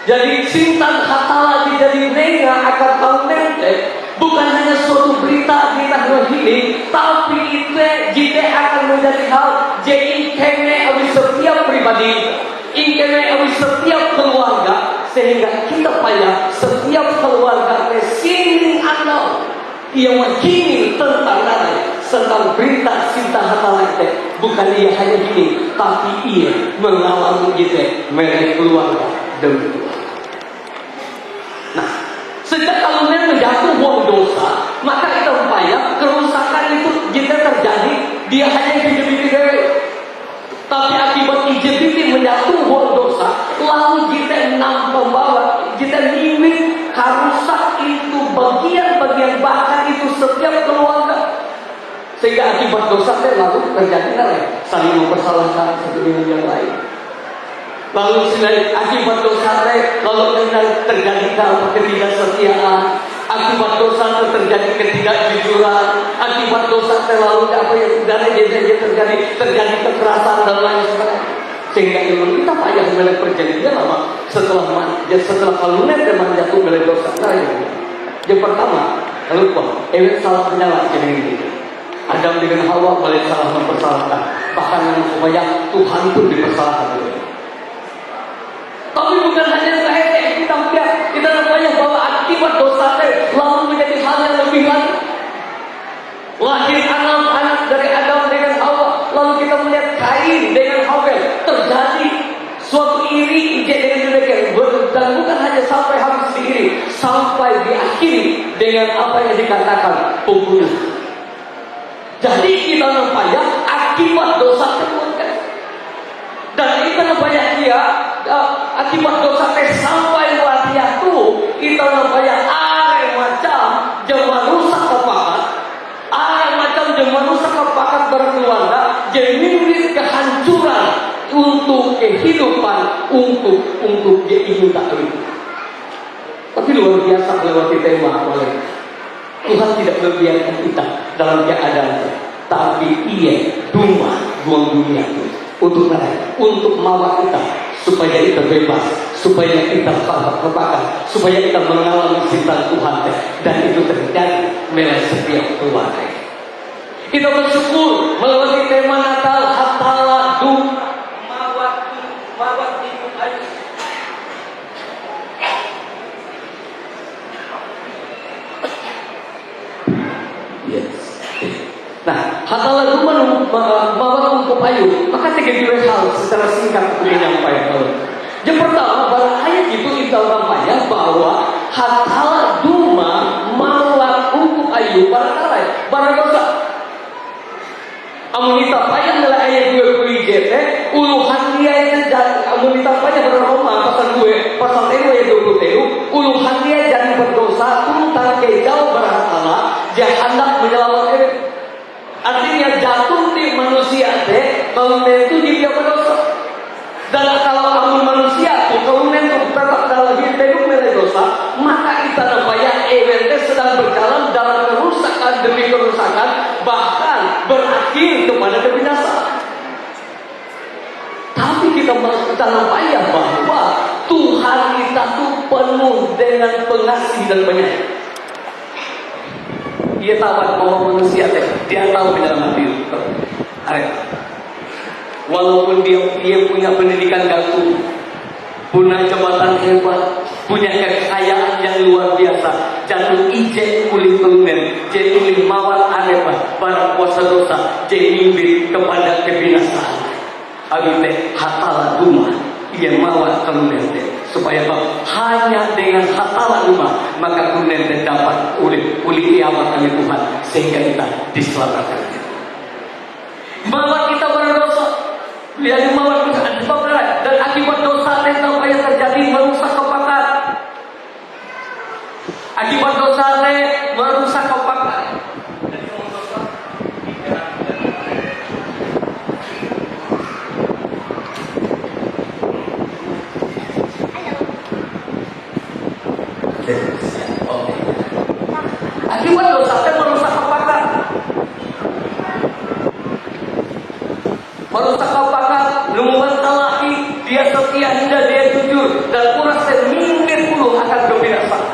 [SPEAKER 11] Jadi sintan hatala jadi nega akan talmente bukan hanya suatu berita kita ini, tapi itu jika akan menjadi hal jadi kene abis setiap pribadi, kene abis setiap keluarga, sehingga kita payah setiap keluarga kesini atau yang mengkini tentang tentang berita cinta hatalente bukan ia hanya ini, tapi ia mengalami kita mereka keluarga demi Tuhan. Nah, sejak kalunya menjatuh buang dosa, maka kita upaya kerusakan itu jika terjadi dia hanya hidup-hidup. Tapi akibat ijibiti menjatuh buang dosa, lalu kita enam pembawa, kita limit karusak itu bagian-bagian bahkan itu setiap keluarga. Sehingga akibat dosa lalu terjadi saling mempersalahkan satu dengan yang lain. Lalu akibat dosa lalu terjadi ketidaksetiaan, akibat dosa terjadi ketidakjujuran, akibat dosa lalu apa yang terjadi kekerasan dan lain sebagainya. Sehingga ilmu kita payah melihat perjanjian lama setelah kalunet memang jatuh oleh dosa. Yang pertama, lalu salah penyalah jadi ini. Adam dengan Hawa balik salah mempersalahkan, bahkan yang supaya Tuhan pun dipersalahkan oleh. Tapi bukan hanya kita melihat, kita namanya bahwa akibat dosa lalu menjadi hal yang lebih lagi. Lahir anak dari Adam dengan Hawa, lalu kita melihat Kain dengan Habel, terjadi suatu iri dengan demikian, dan bukan hanya sampai habis diiri, sampai diakhiri dengan apa yang dikatakan pembunuh. Jadi kita nampaknya akibat dosa tersebut. Dan kita nampaknya dia akibat dosa sampai wajah tu kita nampaknya ada macam jemaah rusak kepakat, ada macam jemaah rusak kepakat berkeluarga, jadi mimpi kehancuran untuk kehidupan untuk ibu tak itu. Tapi luar biasa melewati tema oleh Tuhan tidak membiarkan kita dalam keadaan, tapi Ia buang dunia itu untuk mawar kita, supaya kita bebas, supaya kita terbakar, supaya kita mengalami cinta Tuhan, dan itu terjadi melalui setiap keluarga. Kita bersyukur melewati tema Natal, Hatala mawar ibu ayu. Yes. Nah, Hatala mawar untuk ayu, maka tiga hal secara singkat aku menyampaikan. Yang pertama, pada ayat itu kita nampaknya bahwa Hatala duma mawar untuk ayu para dosa. Amunita payah adalah ayat 20 JT, uluhan dia itu amunita payah berroma pasal 2 ayat 20 uluhan dia jadi berdosa tentang kejauh berhatala, dia hendak menyelamatkan. Artinya jatuh di manusia kalau itu dia berdosa. Dan kalau amun manusia kalau itu tetap dalam hidup mulai dosa, maka kita nampaknya eventnya sedang berjalan dalam kerusakan demi kerusakan, bahkan berakhir kepada kebinasaan. Tapi kita nampaknya bahwa Tuhan kita itu penuh dengan pengasih dan penyayang. Dia tahu bahwa manusia dia tahu menyelamatkan diri. Walaupun dia punya pendidikan gaku, punya jabatan hebat, punya kekayaan yang luar biasa, jatuh ijek kulit tulen, jadi mawar arepa para kuasa dosa, jadi mimbit kepada kebinasaan. Abite hatala duma, ia mawar tulen, supaya hanya dengan hatala duma maka tulen dapat oleh kiamat oleh Tuhan, sehingga kita diselamatkan. Mawar kita berdosa, lihat mawar kita dan akibat dosa yang terjadi merusak kepakat. Akibat dosa merusak kepakat. Akibat dosa merusak kepakat. Merusak kepakat, lumpuhan laki, dia setia hingga dia jujur, dan kurang seminggu puluh akan kebinasaan.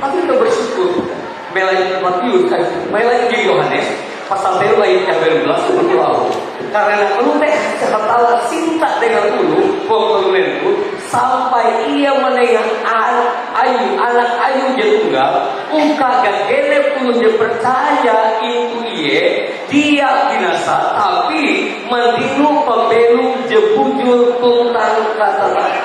[SPEAKER 11] Tapi kita bersyukur. Melalui Matius, melalui Yohanes, pasal 3 ayat yang 12 berlalu. Karena keluteh sehatala cinta dengan ulu, pokoknya sampai ia menengah anak ayu jetunggal, uka gagele pun dia percaya itu dia binasa, tapi mendinu pembelu jebujur tentang kata lain.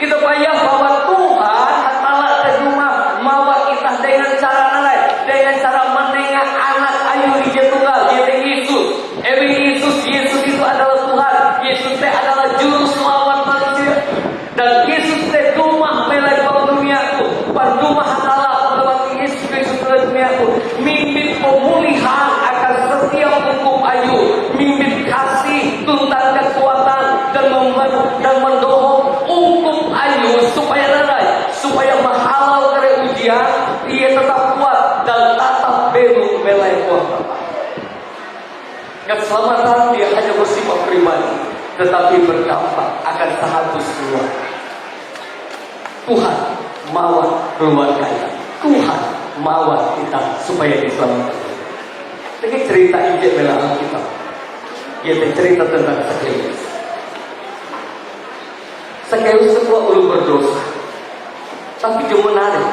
[SPEAKER 11] Kita payah bahwa Tuhan hatala terjumah mawa kita dengan cara lain, dengan cara menengah anak ayu di jetunggal, yaitu Yesus. Yesus itu adalah Tuhan. Yesus itu adalah juru selamat manusia. Dan Yesus itu rumah melek duniaku, rumah hatala melewati Yesus Kristus melek duniaku. Mimpi pemulihan akan setiap hukum ayu, mimpi kasih tentang kekuatan dan mendorong hukum ayu supaya lalai, supaya menghalau dari ujian, ia tetap kuat dan tatap belu melek kuat. Keselamatan dia hanya bersifat pribadi, tetapi berdampak akan sehabis keluarga. Tuhan mawar keluarga kita. Tuhan mawar kita supaya diselamatkan. Ini cerita ijek bela kita. Ia cerita tentang Sakeus. Sakeus sebuah ulu berdosa.
[SPEAKER 12] Tapi dia menarik.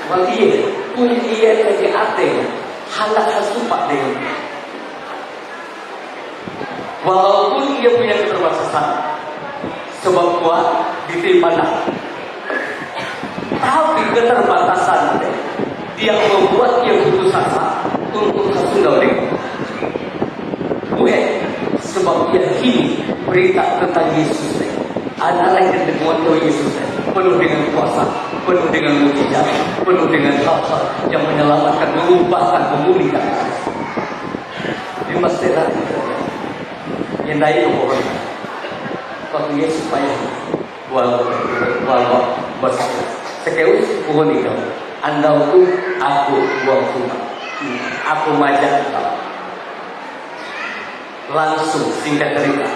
[SPEAKER 12] Bagi dia, punya dia jadi artinya halak hasupak dengan dia. Walaupun dia punya keterbatasan, sebab kuat diterima. Tapi keterbatasan dia membuat dia putus asa untuk sesungguh dengan. Sebab dia kini berita tentang Yesus. Adalah yang dimuat oleh Yesus, penuh dengan kuasa, penuh dengan mukjizat, penuh dengan hal-hal yang menyelamatkan, mengubahkan, memulihkan. Di masyarakat yang dari pohon, kalau Yesus supaya walau besar, sekeus pohon itu, anda itu aku buang sumpah, aku majak kau. Langsung singkat cerita,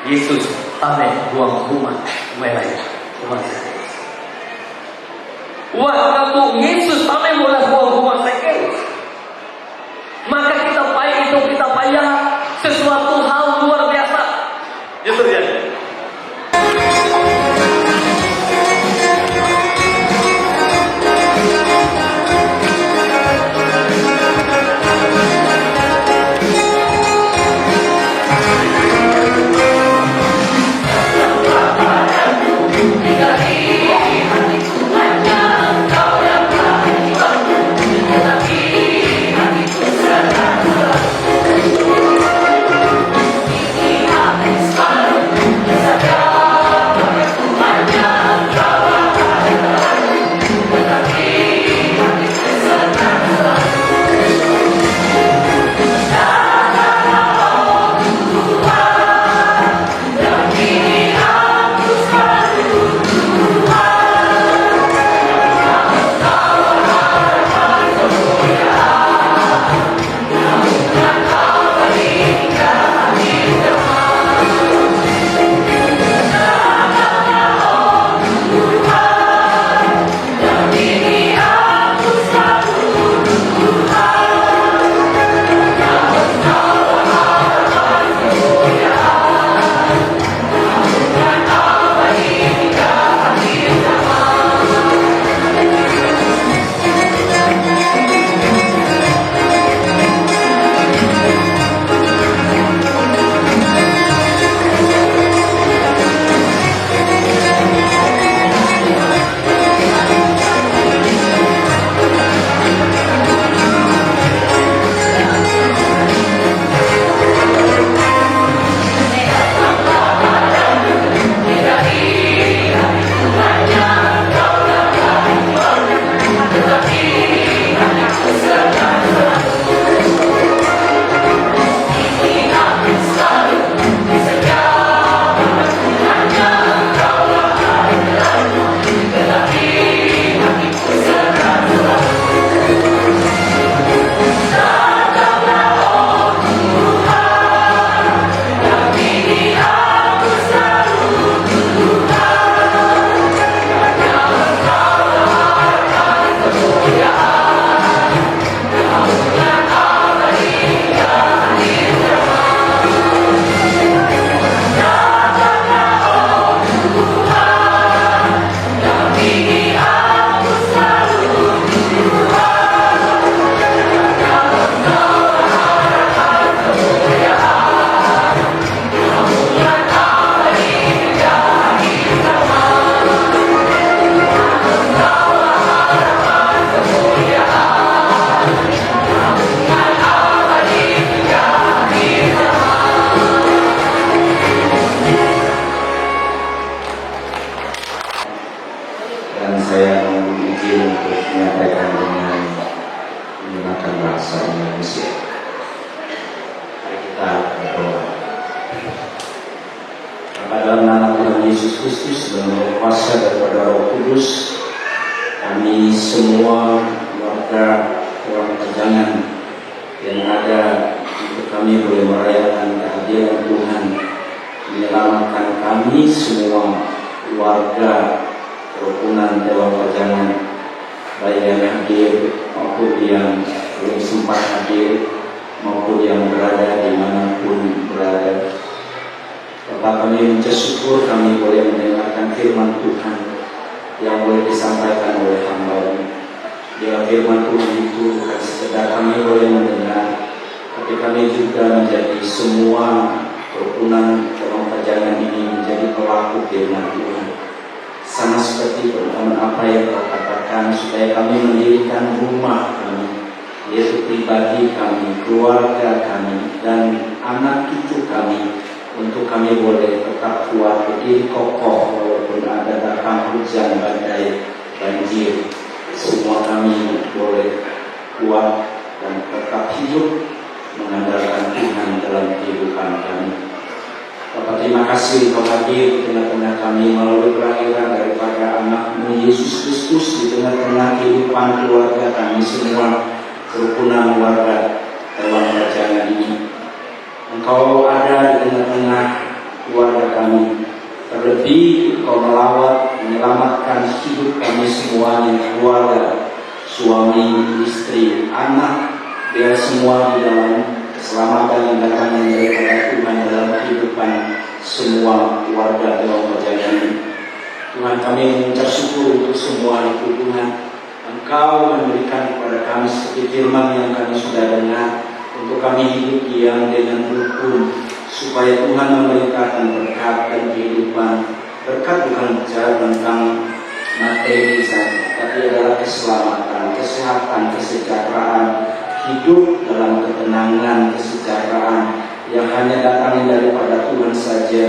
[SPEAKER 12] Yesus tane buang rumah merah rumah sakit. Waktu Yesus tane mulai buang rumah sakit, maka kita payah sesuatu hal luar biasa. Ya terjadi.
[SPEAKER 13] yang boleh disampaikan oleh hamba-Mu. Biar firman Tuhan itu bukan sekedar kami boleh mendengar, tapi kami juga menjadi semua kerukunan dalam perjalanan ini menjadi pelaku firman Tuhan. Sama seperti pertemuan apa yang Kau katakan, supaya kami mendirikan rumah kami, yaitu pribadi kami, keluarga kami, dan anak cucu kami, untuk kami boleh tetap kuat, berdiri kokoh walaupun ada datang hujan, badai, banjir. Semua kami boleh kuat dan tetap hidup mengandalkan Tuhan dalam kehidupan kami. Bapak, terima kasih Engkau hadir di tengah-tengah kami melalui kelahiran daripada anak-Mu Yesus Kristus di tengah-tengah kehidupan keluarga kami semua, kerukunan keluarga dalam perjalanan ini. Engkau ada di tengah-tengah keluarga kami. Terlebih Engkau melawat, menyelamatkan hidup kami semuanya, keluarga, suami, istri, anak, biar semua di dalam keselamatan yang datang daripada Tuhan dalam kehidupan semua keluarga dalam perjalanan ini. Tuhan, kami mengucap syukur untuk semua itu Tuhan. Engkau memberikan kepada kami seperti firman yang kami sudah dengar, untuk kami hidup diam dengan rukun, supaya Tuhan memerintahkan berkat dan kehidupan. Berkat bukan bicara tentang materi saja, tapi adalah keselamatan, kesehatan, kesejahteraan, hidup dalam ketenangan, kesejahteraan yang hanya datang daripada Tuhan saja.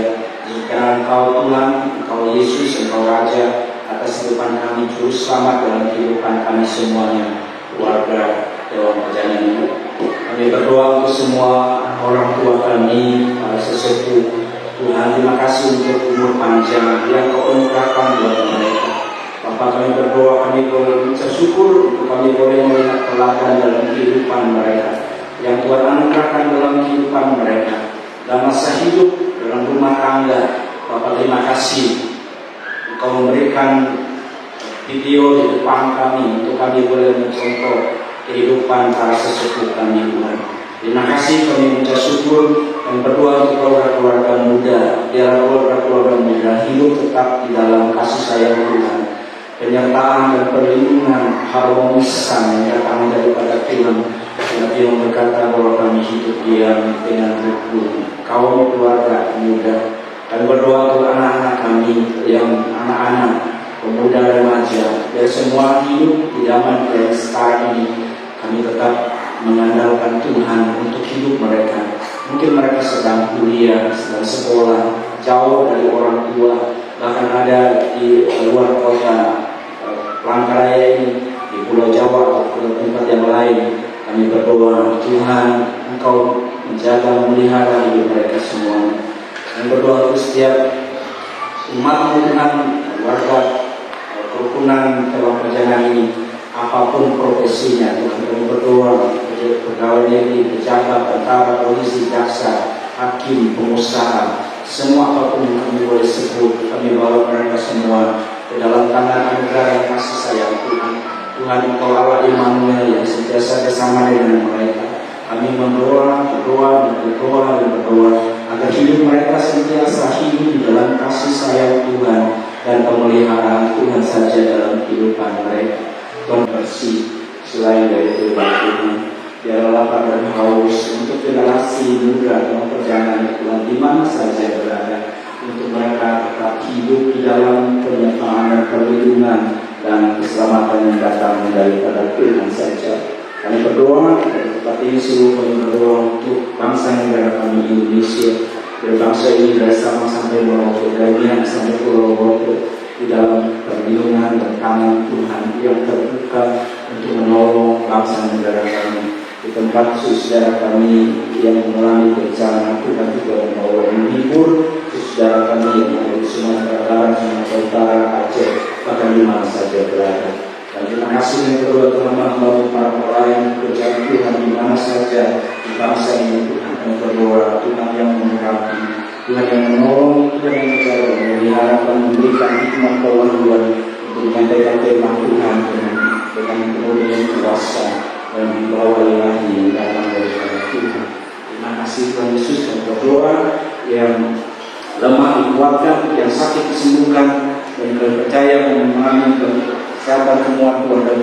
[SPEAKER 13] Jika Engkau Tuhan, Engkau Yesus, Engkau Raja atas kehidupan kami, Juru Selamat dalam kehidupan kami semuanya, keluarga dalam perjalanan ini. Kami berdoa untuk semua orang tua kami, para sesepuh. Tuhan, terima kasih untuk umur panjang yang Kau anugerahkan buat mereka. Bapak, kami berdoa, kami boleh bersyukur untuk kami boleh melihat teladan dalam kehidupan mereka yang Tuhan anugerahkan dalam kehidupan mereka, dalam masa hidup, dalam rumah tangga. Bapak, terima kasih Engkau memberikan video di depan kami untuk kami boleh mencontoh kehidupan para sesepuh kami, Tuhan. Terima kasih, kami mengucap syukur dan berdoa untuk keluarga-keluarga muda, biar keluarga-keluarga muda hidup tetap di dalam kasih sayang Tuhan, penyertaan dan perlindungan harmonisan yang datang daripada Tuhan. Karena Tuhan berkata bahwa kami hidup diam dengan rukun. Kaum keluarga muda, dan berdoa untuk anak-anak kami yang anak-anak, pemuda remaja, biar semua hidup di zaman yang sekarang ini kami tetap mengandalkan Tuhan untuk hidup mereka. Mungkin mereka sedang kuliah, sedang sekolah, jauh dari orang tua, bahkan ada di luar kota Palangkaraya ini, di Pulau Jawa atau tempat yang lain. Kami berdoa, Tuhan, Engkau menjaga, memelihara hidup mereka semua. Dan berdoa untuk setiap umat Tuhan, warga kerukunan dalam perjalanan ini, apapun profesinya, Tuhan, kami berdoa, pegawai negeri, pejabat, tentara, polisi, jaksa, hakim, pengusaha, semua apapun yang kami boleh sebut, kami bawa mereka semua ke dalam tangan anugerah dan kasih sayang Tuhan. Tuhan, Engkau Allah Immanuel yang sentiasa bersama dengan mereka. Kami berdoa agar hidup mereka sentiasa hidup di dalam kasih sayang Tuhan dan pemeliharaan Tuhan saja dalam kehidupan mereka. Tuhan, bersih selain dari Tuhan. Biarlah lapar dan haus untuk generasi muda dalam perjalanan Tuhan di mana saja berada, untuk mereka tetap hidup di dalam penyertaan dan perlindungan dan keselamatan yang datang daripada Tuhan saja. Kami berdoa, seperti seluruh kami berdoa untuk bangsa negara kami Indonesia, dan bangsa ini dari Sabang sampai Merauke, dari Minang sampai Pulau Rote, di dalam perlindungan dan tangan Tuhan yang terbuka untuk menolong bangsa negara kami. Di tempat saudara kami yang mengalami bencana, Tuhan juga menolong, menghibur saudara kami yang ada di Sumatera Barat, Sumatera Utara, Aceh, bahkan di mana saja berada. Dan terima kasih yang kedua Tuhan melalui para pelayan pekerjaan Tuhan di mana saja di bangsa ini. Tuhan, kami berdoa, Tuhan yang memberkati, Tuhan yang menolong, Tuhan yang menjaga, memelihara dan memberikan hikmat kewajiban untuk menyampaikan firman Tuhan dengan kemudian kuasa dan dibawa ilahi yang datang dari Tuhan. Terima kasih Tuhan Yesus, dan berdoa yang lemah dikuatkan, yang sakit disembuhkan, dan percaya mengalami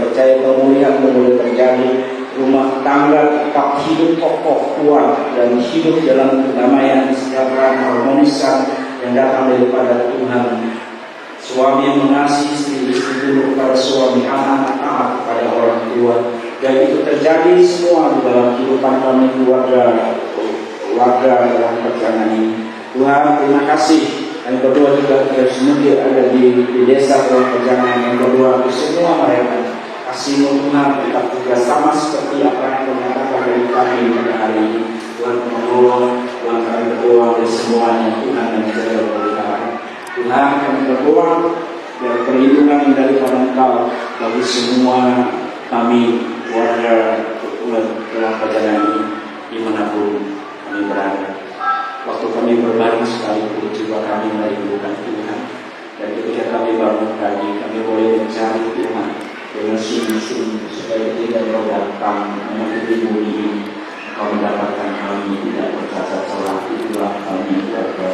[SPEAKER 13] percaya pemulihan boleh terjadi, rumah tangga tetap hidup kokoh, kuat, dan hidup dalam kedamaian, kesejahteraan, harmonisan yang datang daripada Tuhan. Suami yang mengasihi istri, istri dulu kepada suami, anak taat kepada orang tua, dan itu terjadi semua di dalam kehidupan kami keluarga dalam perjalanan ini. Tuhan, terima kasih. Yang kedua juga semuanya ada di desa dalam perjalanan. Yang kedua itu semua mereka kasih Tuhan tetap juga sama seperti apa yang dinyatakan dari kami pada hari ini. Tuhan menolong, Tuhan kami berdoa dari semuanya, Tuhan yang menjaga pemeliharaan. Tuhan kami berdoa dari perlindungan yang daripada Engkau bagi semua kami warga dalam perjalanan ini dimanapun kami berada. Waktu kami berbaring sekalipun juga kami merindukan Tuhan. Dan ketika kami bangun pagi, kami boleh mencari Tuhan dengan sungguh-sungguh supaya tidak datang memenuhi bumi ini. Kau mendapatkan kami tidak bercacat celah. Itulah kami keluarga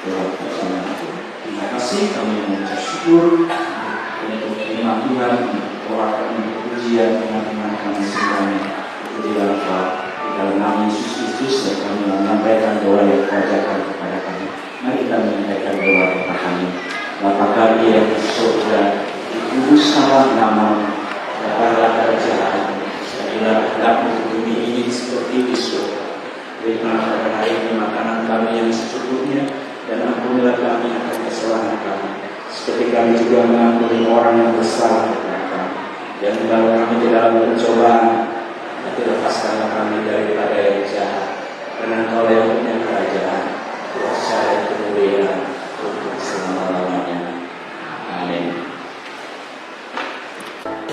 [SPEAKER 13] dalam perjalanan. Terima kasih, kami mengucap syukur untuk firman Tuhan, doakan untuk pujian teman-teman kami semuanya. Itu di dalam nama Yesus Kristus dan kami menyampaikan doa yang wajarkan kepada kami. Mari kita menyampaikan doa kepada kami. Bapa kami yang di surga, dikuduskanlah namamu, datanglah kerajaan, jadilah kehendakmu di bumi ini seperti di surga. Berikanlah pada hari ini makanan kami yang secukupnya, dan ampunilah kami akan kesalahan kami, seperti kami juga mengampuni orang yang bersalah kepada kami. Dan membawa kami ke dalam pencobaan, tapi lepaskanlah kami daripada yang jahat, karena Engkau yang punya kerajaan, kuasa dan kemuliaan untuk selama-lamanya. Amin.
[SPEAKER 10] Terima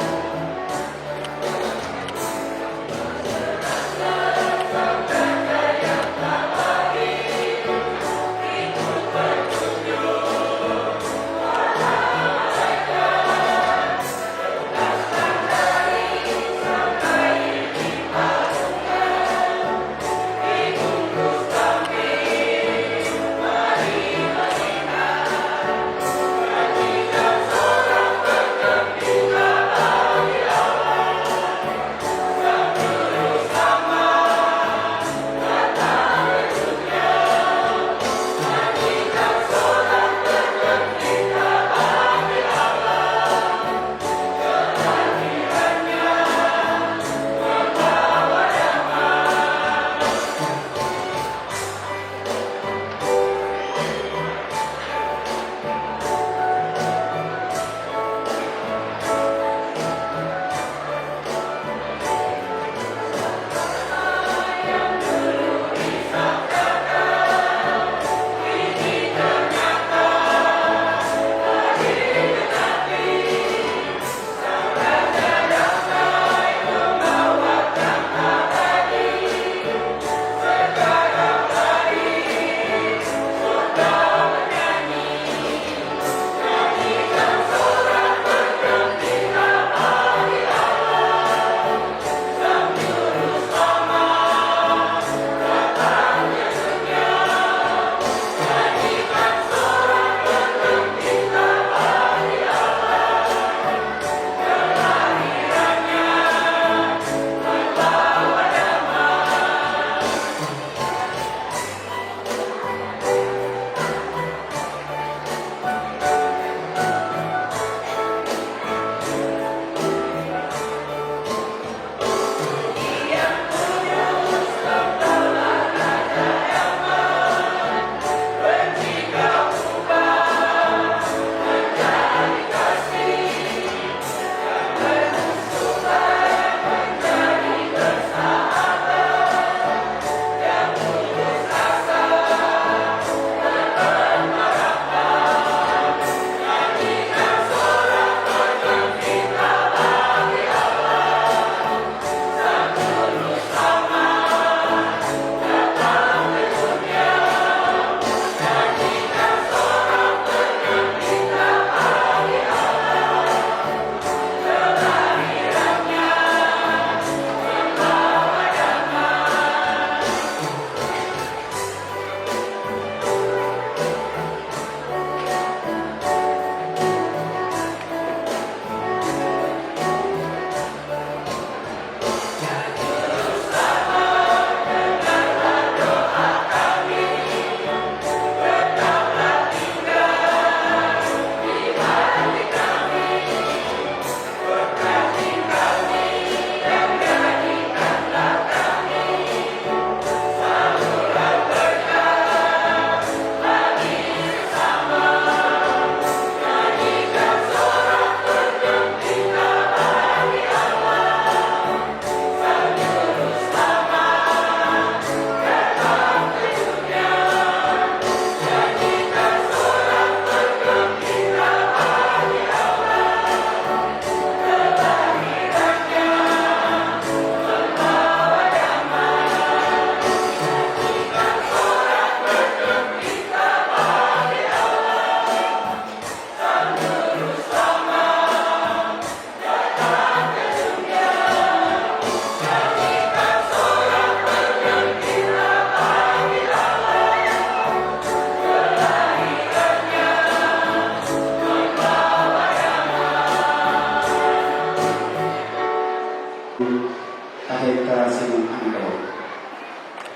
[SPEAKER 14] Aheta sinong angkaw.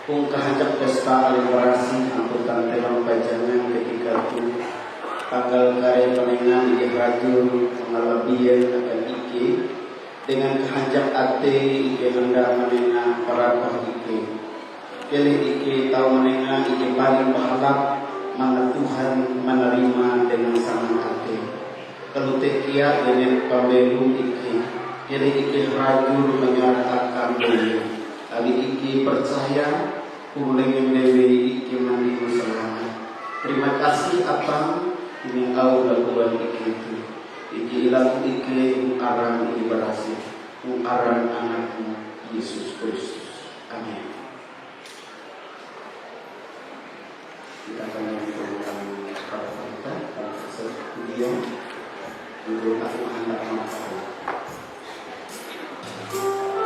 [SPEAKER 14] Kung kahajak pesta alibarasi angkutan temang pajangan ketika itu tanggal karya penengan di rajul pengalabian akan ike dengan kahajak ate ike hendak menengah para ike. Kali ike tahu menengah ike paling berharap mana Tuhan menerima dengan sangat hati. Kalau tekia dengan pembelu ike, kali ike rajul menyatakan beliau. Kali ike percaya, pulengan dewi ike mandi selamat. Terima kasih Abang ini kau lakukan ike itu. Ike ilang ike arang ike berhasil, arang anakmu Yesus Kristus. Amin. Kita akan mengumpulkan para kita dan video untuk aku hendak masalah.
[SPEAKER 7] Tuhan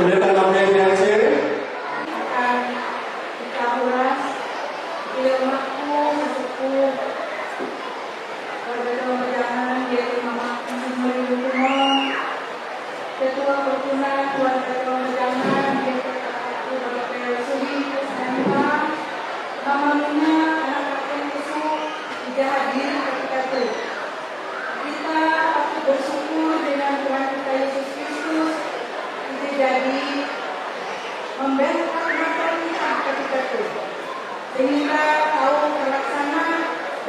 [SPEAKER 1] Pendeta Gabriel Yace,
[SPEAKER 4] akan kita ulas di rumahku sesepuh berbeda perjalanan yaitu Mama Insinyur Lumon, Ketua Pertunan Keluarga Perjalanan yaitu Kakakku Bapak Suri Krisnanima, Mama Mina, anak Kapten Kusuk, tidak hadir ketika itu. Aku bersyukur dengan Tuhan kita Yesus Kristus itu jadi membentuk mata kita ketika itu, sehingga tahu terlaksana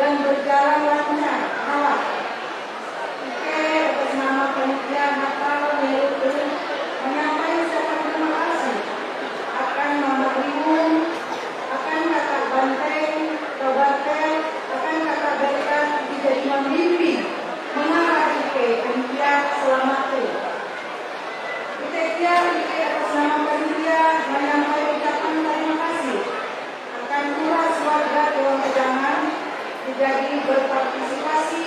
[SPEAKER 4] dan berjalan lancar. Allah, oke, atas nama panitia Natal yaitu menyampaikan ucapan terima kasih akan Mama Rimun, akan kakak Banteng, Kabartel, akan kakak Berkan jadi memimpin mengarah ke panitia selamat itu. Kita atas nama panitia menyampaikan ucapan terima kasih akan turas warga Dewan Pejangan menjadi berpartisipasi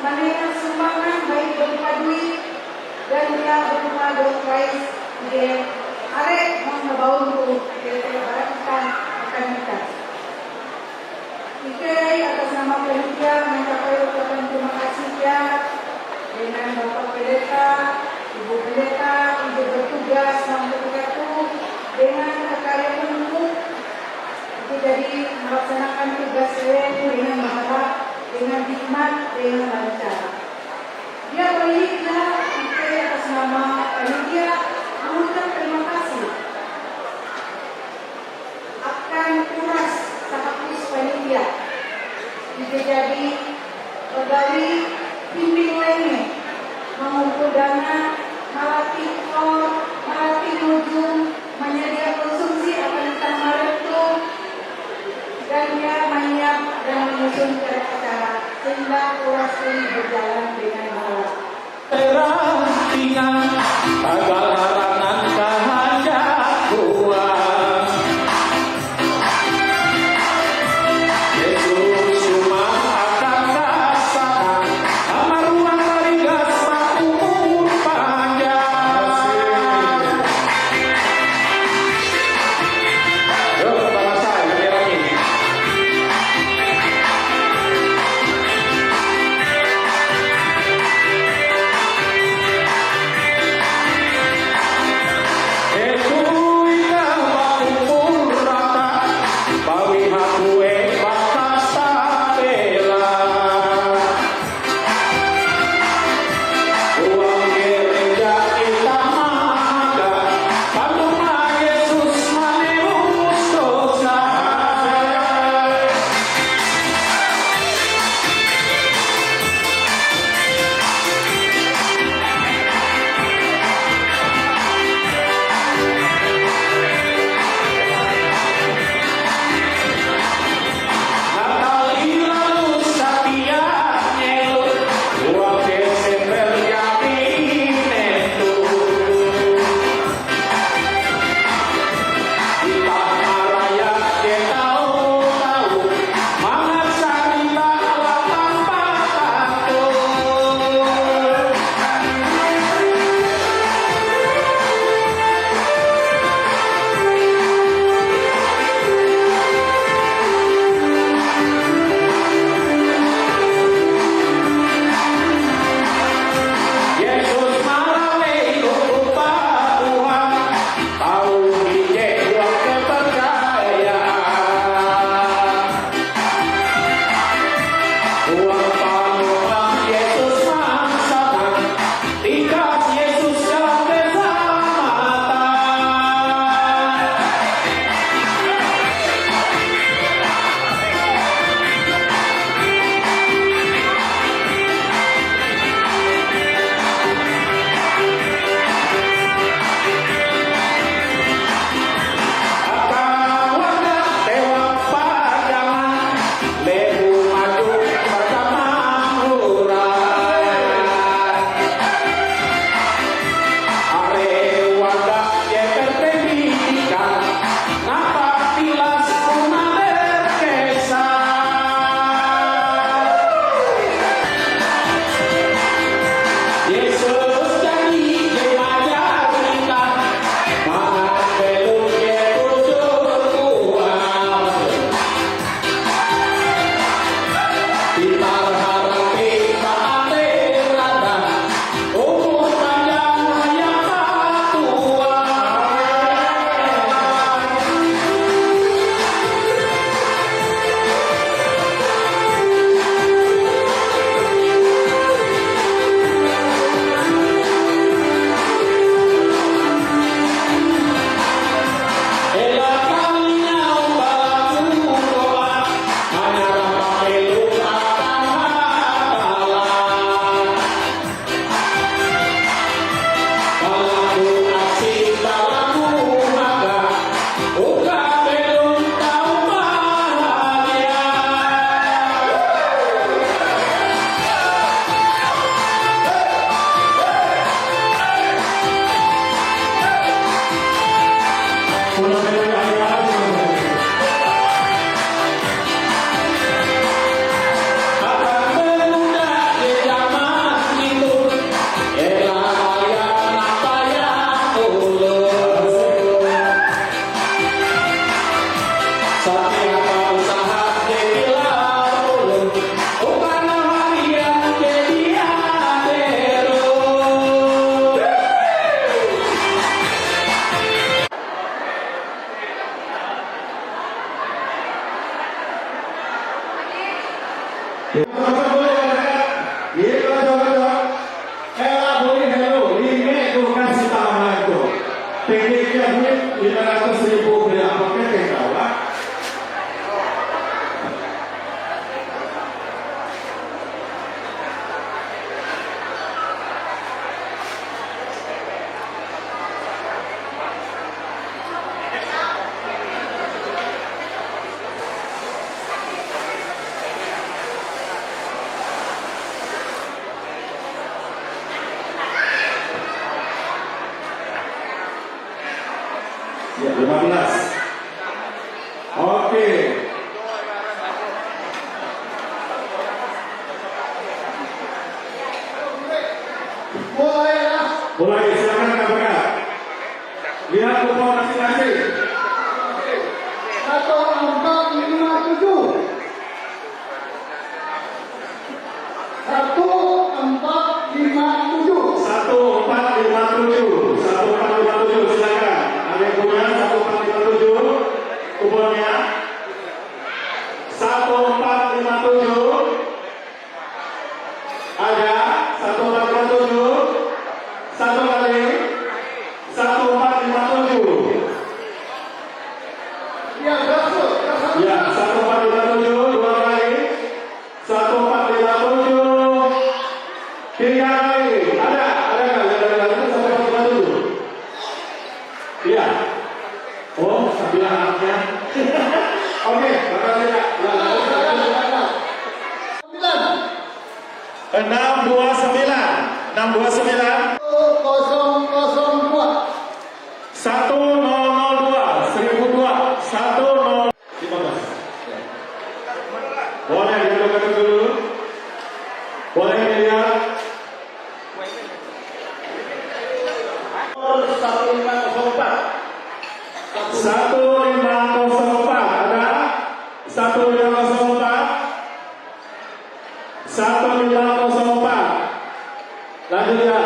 [SPEAKER 4] menerima sumbangan baik berupa duit dan juga berupa door prize yang arek membawa untuk kita akan kita. Ikai atas nama panitia mencapai ucapan terima kasih ya dengan Bapak Pendeta, Ibu Pendeta, Ibu bertugas sampai itu dengan karya penuh itu jadi melaksanakan tugas saya dengan mahal, dengan hikmat, dengan lancar. Dia baiknya Ikai atas nama panitia mengucap terima kasih akan turas Sakapus panitia bisa jadi pegawai pimpin lainnya mengumpul dana, melatih kor, melatih ujung, menyediakan konsumsi akan ditambah itu dan dia menyiap dan menyusun cara-cara sehingga turas ini berjalan dengan baik.
[SPEAKER 1] Teras ingat Tekniknya duit 500.000 beli apa kek kawan. Ya, 15. Oke. Mulai, silakan KPK. Lihat kupon masing-masing.
[SPEAKER 5] 1457. 1457.
[SPEAKER 1] 1457. Silakan. Ada yang punya 1457 kuponnya. 1457. Ada 1457. Satu kali. 1457.
[SPEAKER 5] Ya, berhasil.
[SPEAKER 1] Ya, 1457 dua kali. 1457 tiga kali. Ada nggak? Ada 1457. Iya. Oh, sambil anaknya. Oke, makasih Kak. 629. 629.
[SPEAKER 5] 002.
[SPEAKER 1] 1002. 1000. 15. Boleh duduk dulu. Boleh dilihat. 1504. Ada 1504. 1504. Lanjut ya.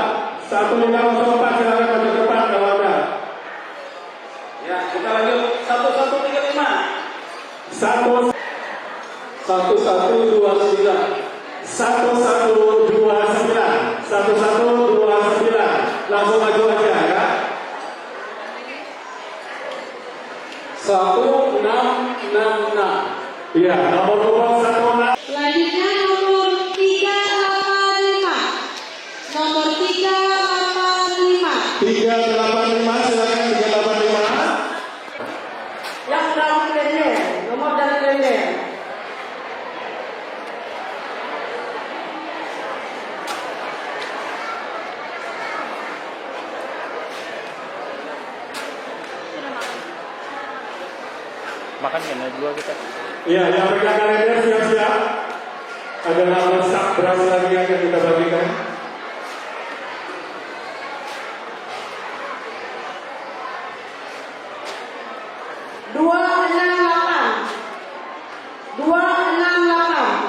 [SPEAKER 1] 1504 silakan maju ke depan kalau ada.
[SPEAKER 14] Ya, kita lanjut 1135.
[SPEAKER 1] 1129. 1129. Langsung maju aja ya. 1666. Iya, nomor kupon 16.
[SPEAKER 4] Selanjutnya nomor 385. Nomor 385.
[SPEAKER 1] 385 silakan 385.
[SPEAKER 4] Yang dari Klender, nomor dari Klender.
[SPEAKER 15] Makan kan dua kita.
[SPEAKER 1] Iya, yang pegang kalender siap-siap. Ada nama sak beras lagi yang akan kita bagikan.
[SPEAKER 4] Dua enam delapan.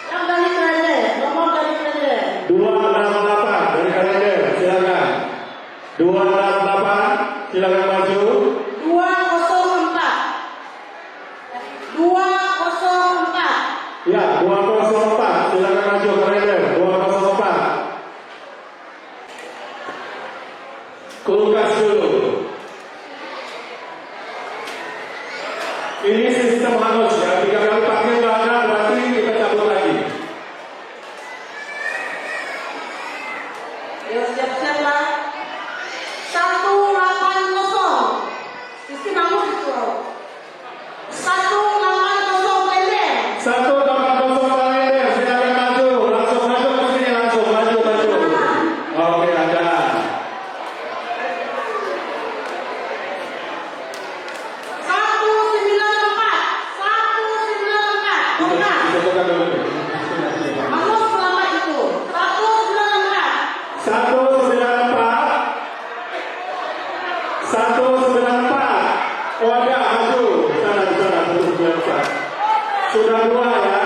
[SPEAKER 4] Yang dari Klender, nomor dari Klender.
[SPEAKER 1] 268 dari kalender, silakan. 268 silakan maju.
[SPEAKER 4] 204. 204.
[SPEAKER 1] Ya, 204 silakan maju kalender 204. Kulkas dulu. Ini sistem hangus ya, 3 kali pakai bahan berarti kita cabut lagi.
[SPEAKER 4] Ya siap-siap lah. 180. Sistem hangus itu. 180 Klender.
[SPEAKER 1] 180 kalender, silakan maju, langsung maju ke sini, langsung maju. Oke, ada.
[SPEAKER 4] 194.
[SPEAKER 1] Ditentukan dulu.
[SPEAKER 4] Hangus selama itu. 194.
[SPEAKER 1] 194. Oh ada, maju. Sana, 194. Sudah 2 ya.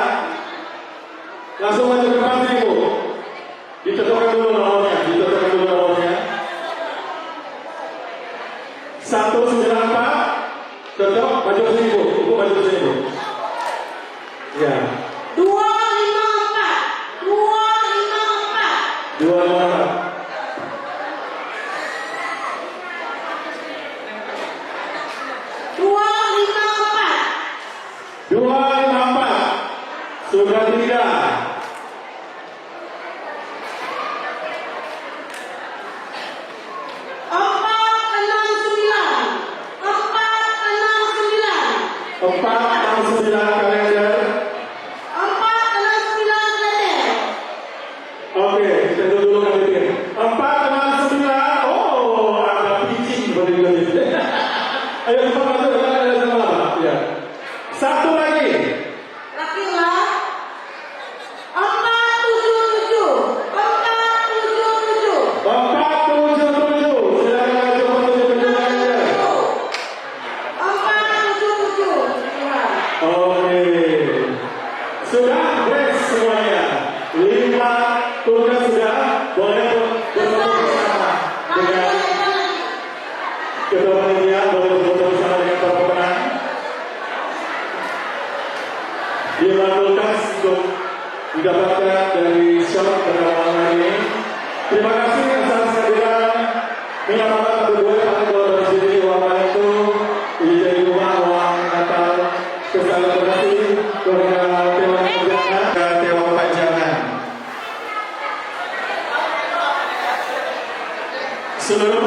[SPEAKER 1] Langsung maju ke depan sini Bu. Ditentukan dulu nomornya. 194. Cocok, maju ke sini Bu. Ibu maju ke sini Bu. Ya.
[SPEAKER 4] 2
[SPEAKER 1] Sudah 3. Empat, enam, sembilan kalender. Oke, kita dulu kalender. 4, 6, 9. Oh, ada pitching berdiri. Ayo 4 masuk ke dalam sama. Ya. Satu lagi. 477. Silakan maju menuju pintu kalender. Oke, sudah beres semuanya. 5 tugas sudah, boleh berfoto bersama dengan ketua panitia, boleh berfoto bersama dengan para pemenang. 5 tugas untuk didapatkan dari shop pada malam ini. Terima kasih atas kehadiran minat berdua kalau dari sini uang itu jadi rumah uang Natal. Terima kasih kepada Dewan Pajangan, Dewan Pajangan. Seluruh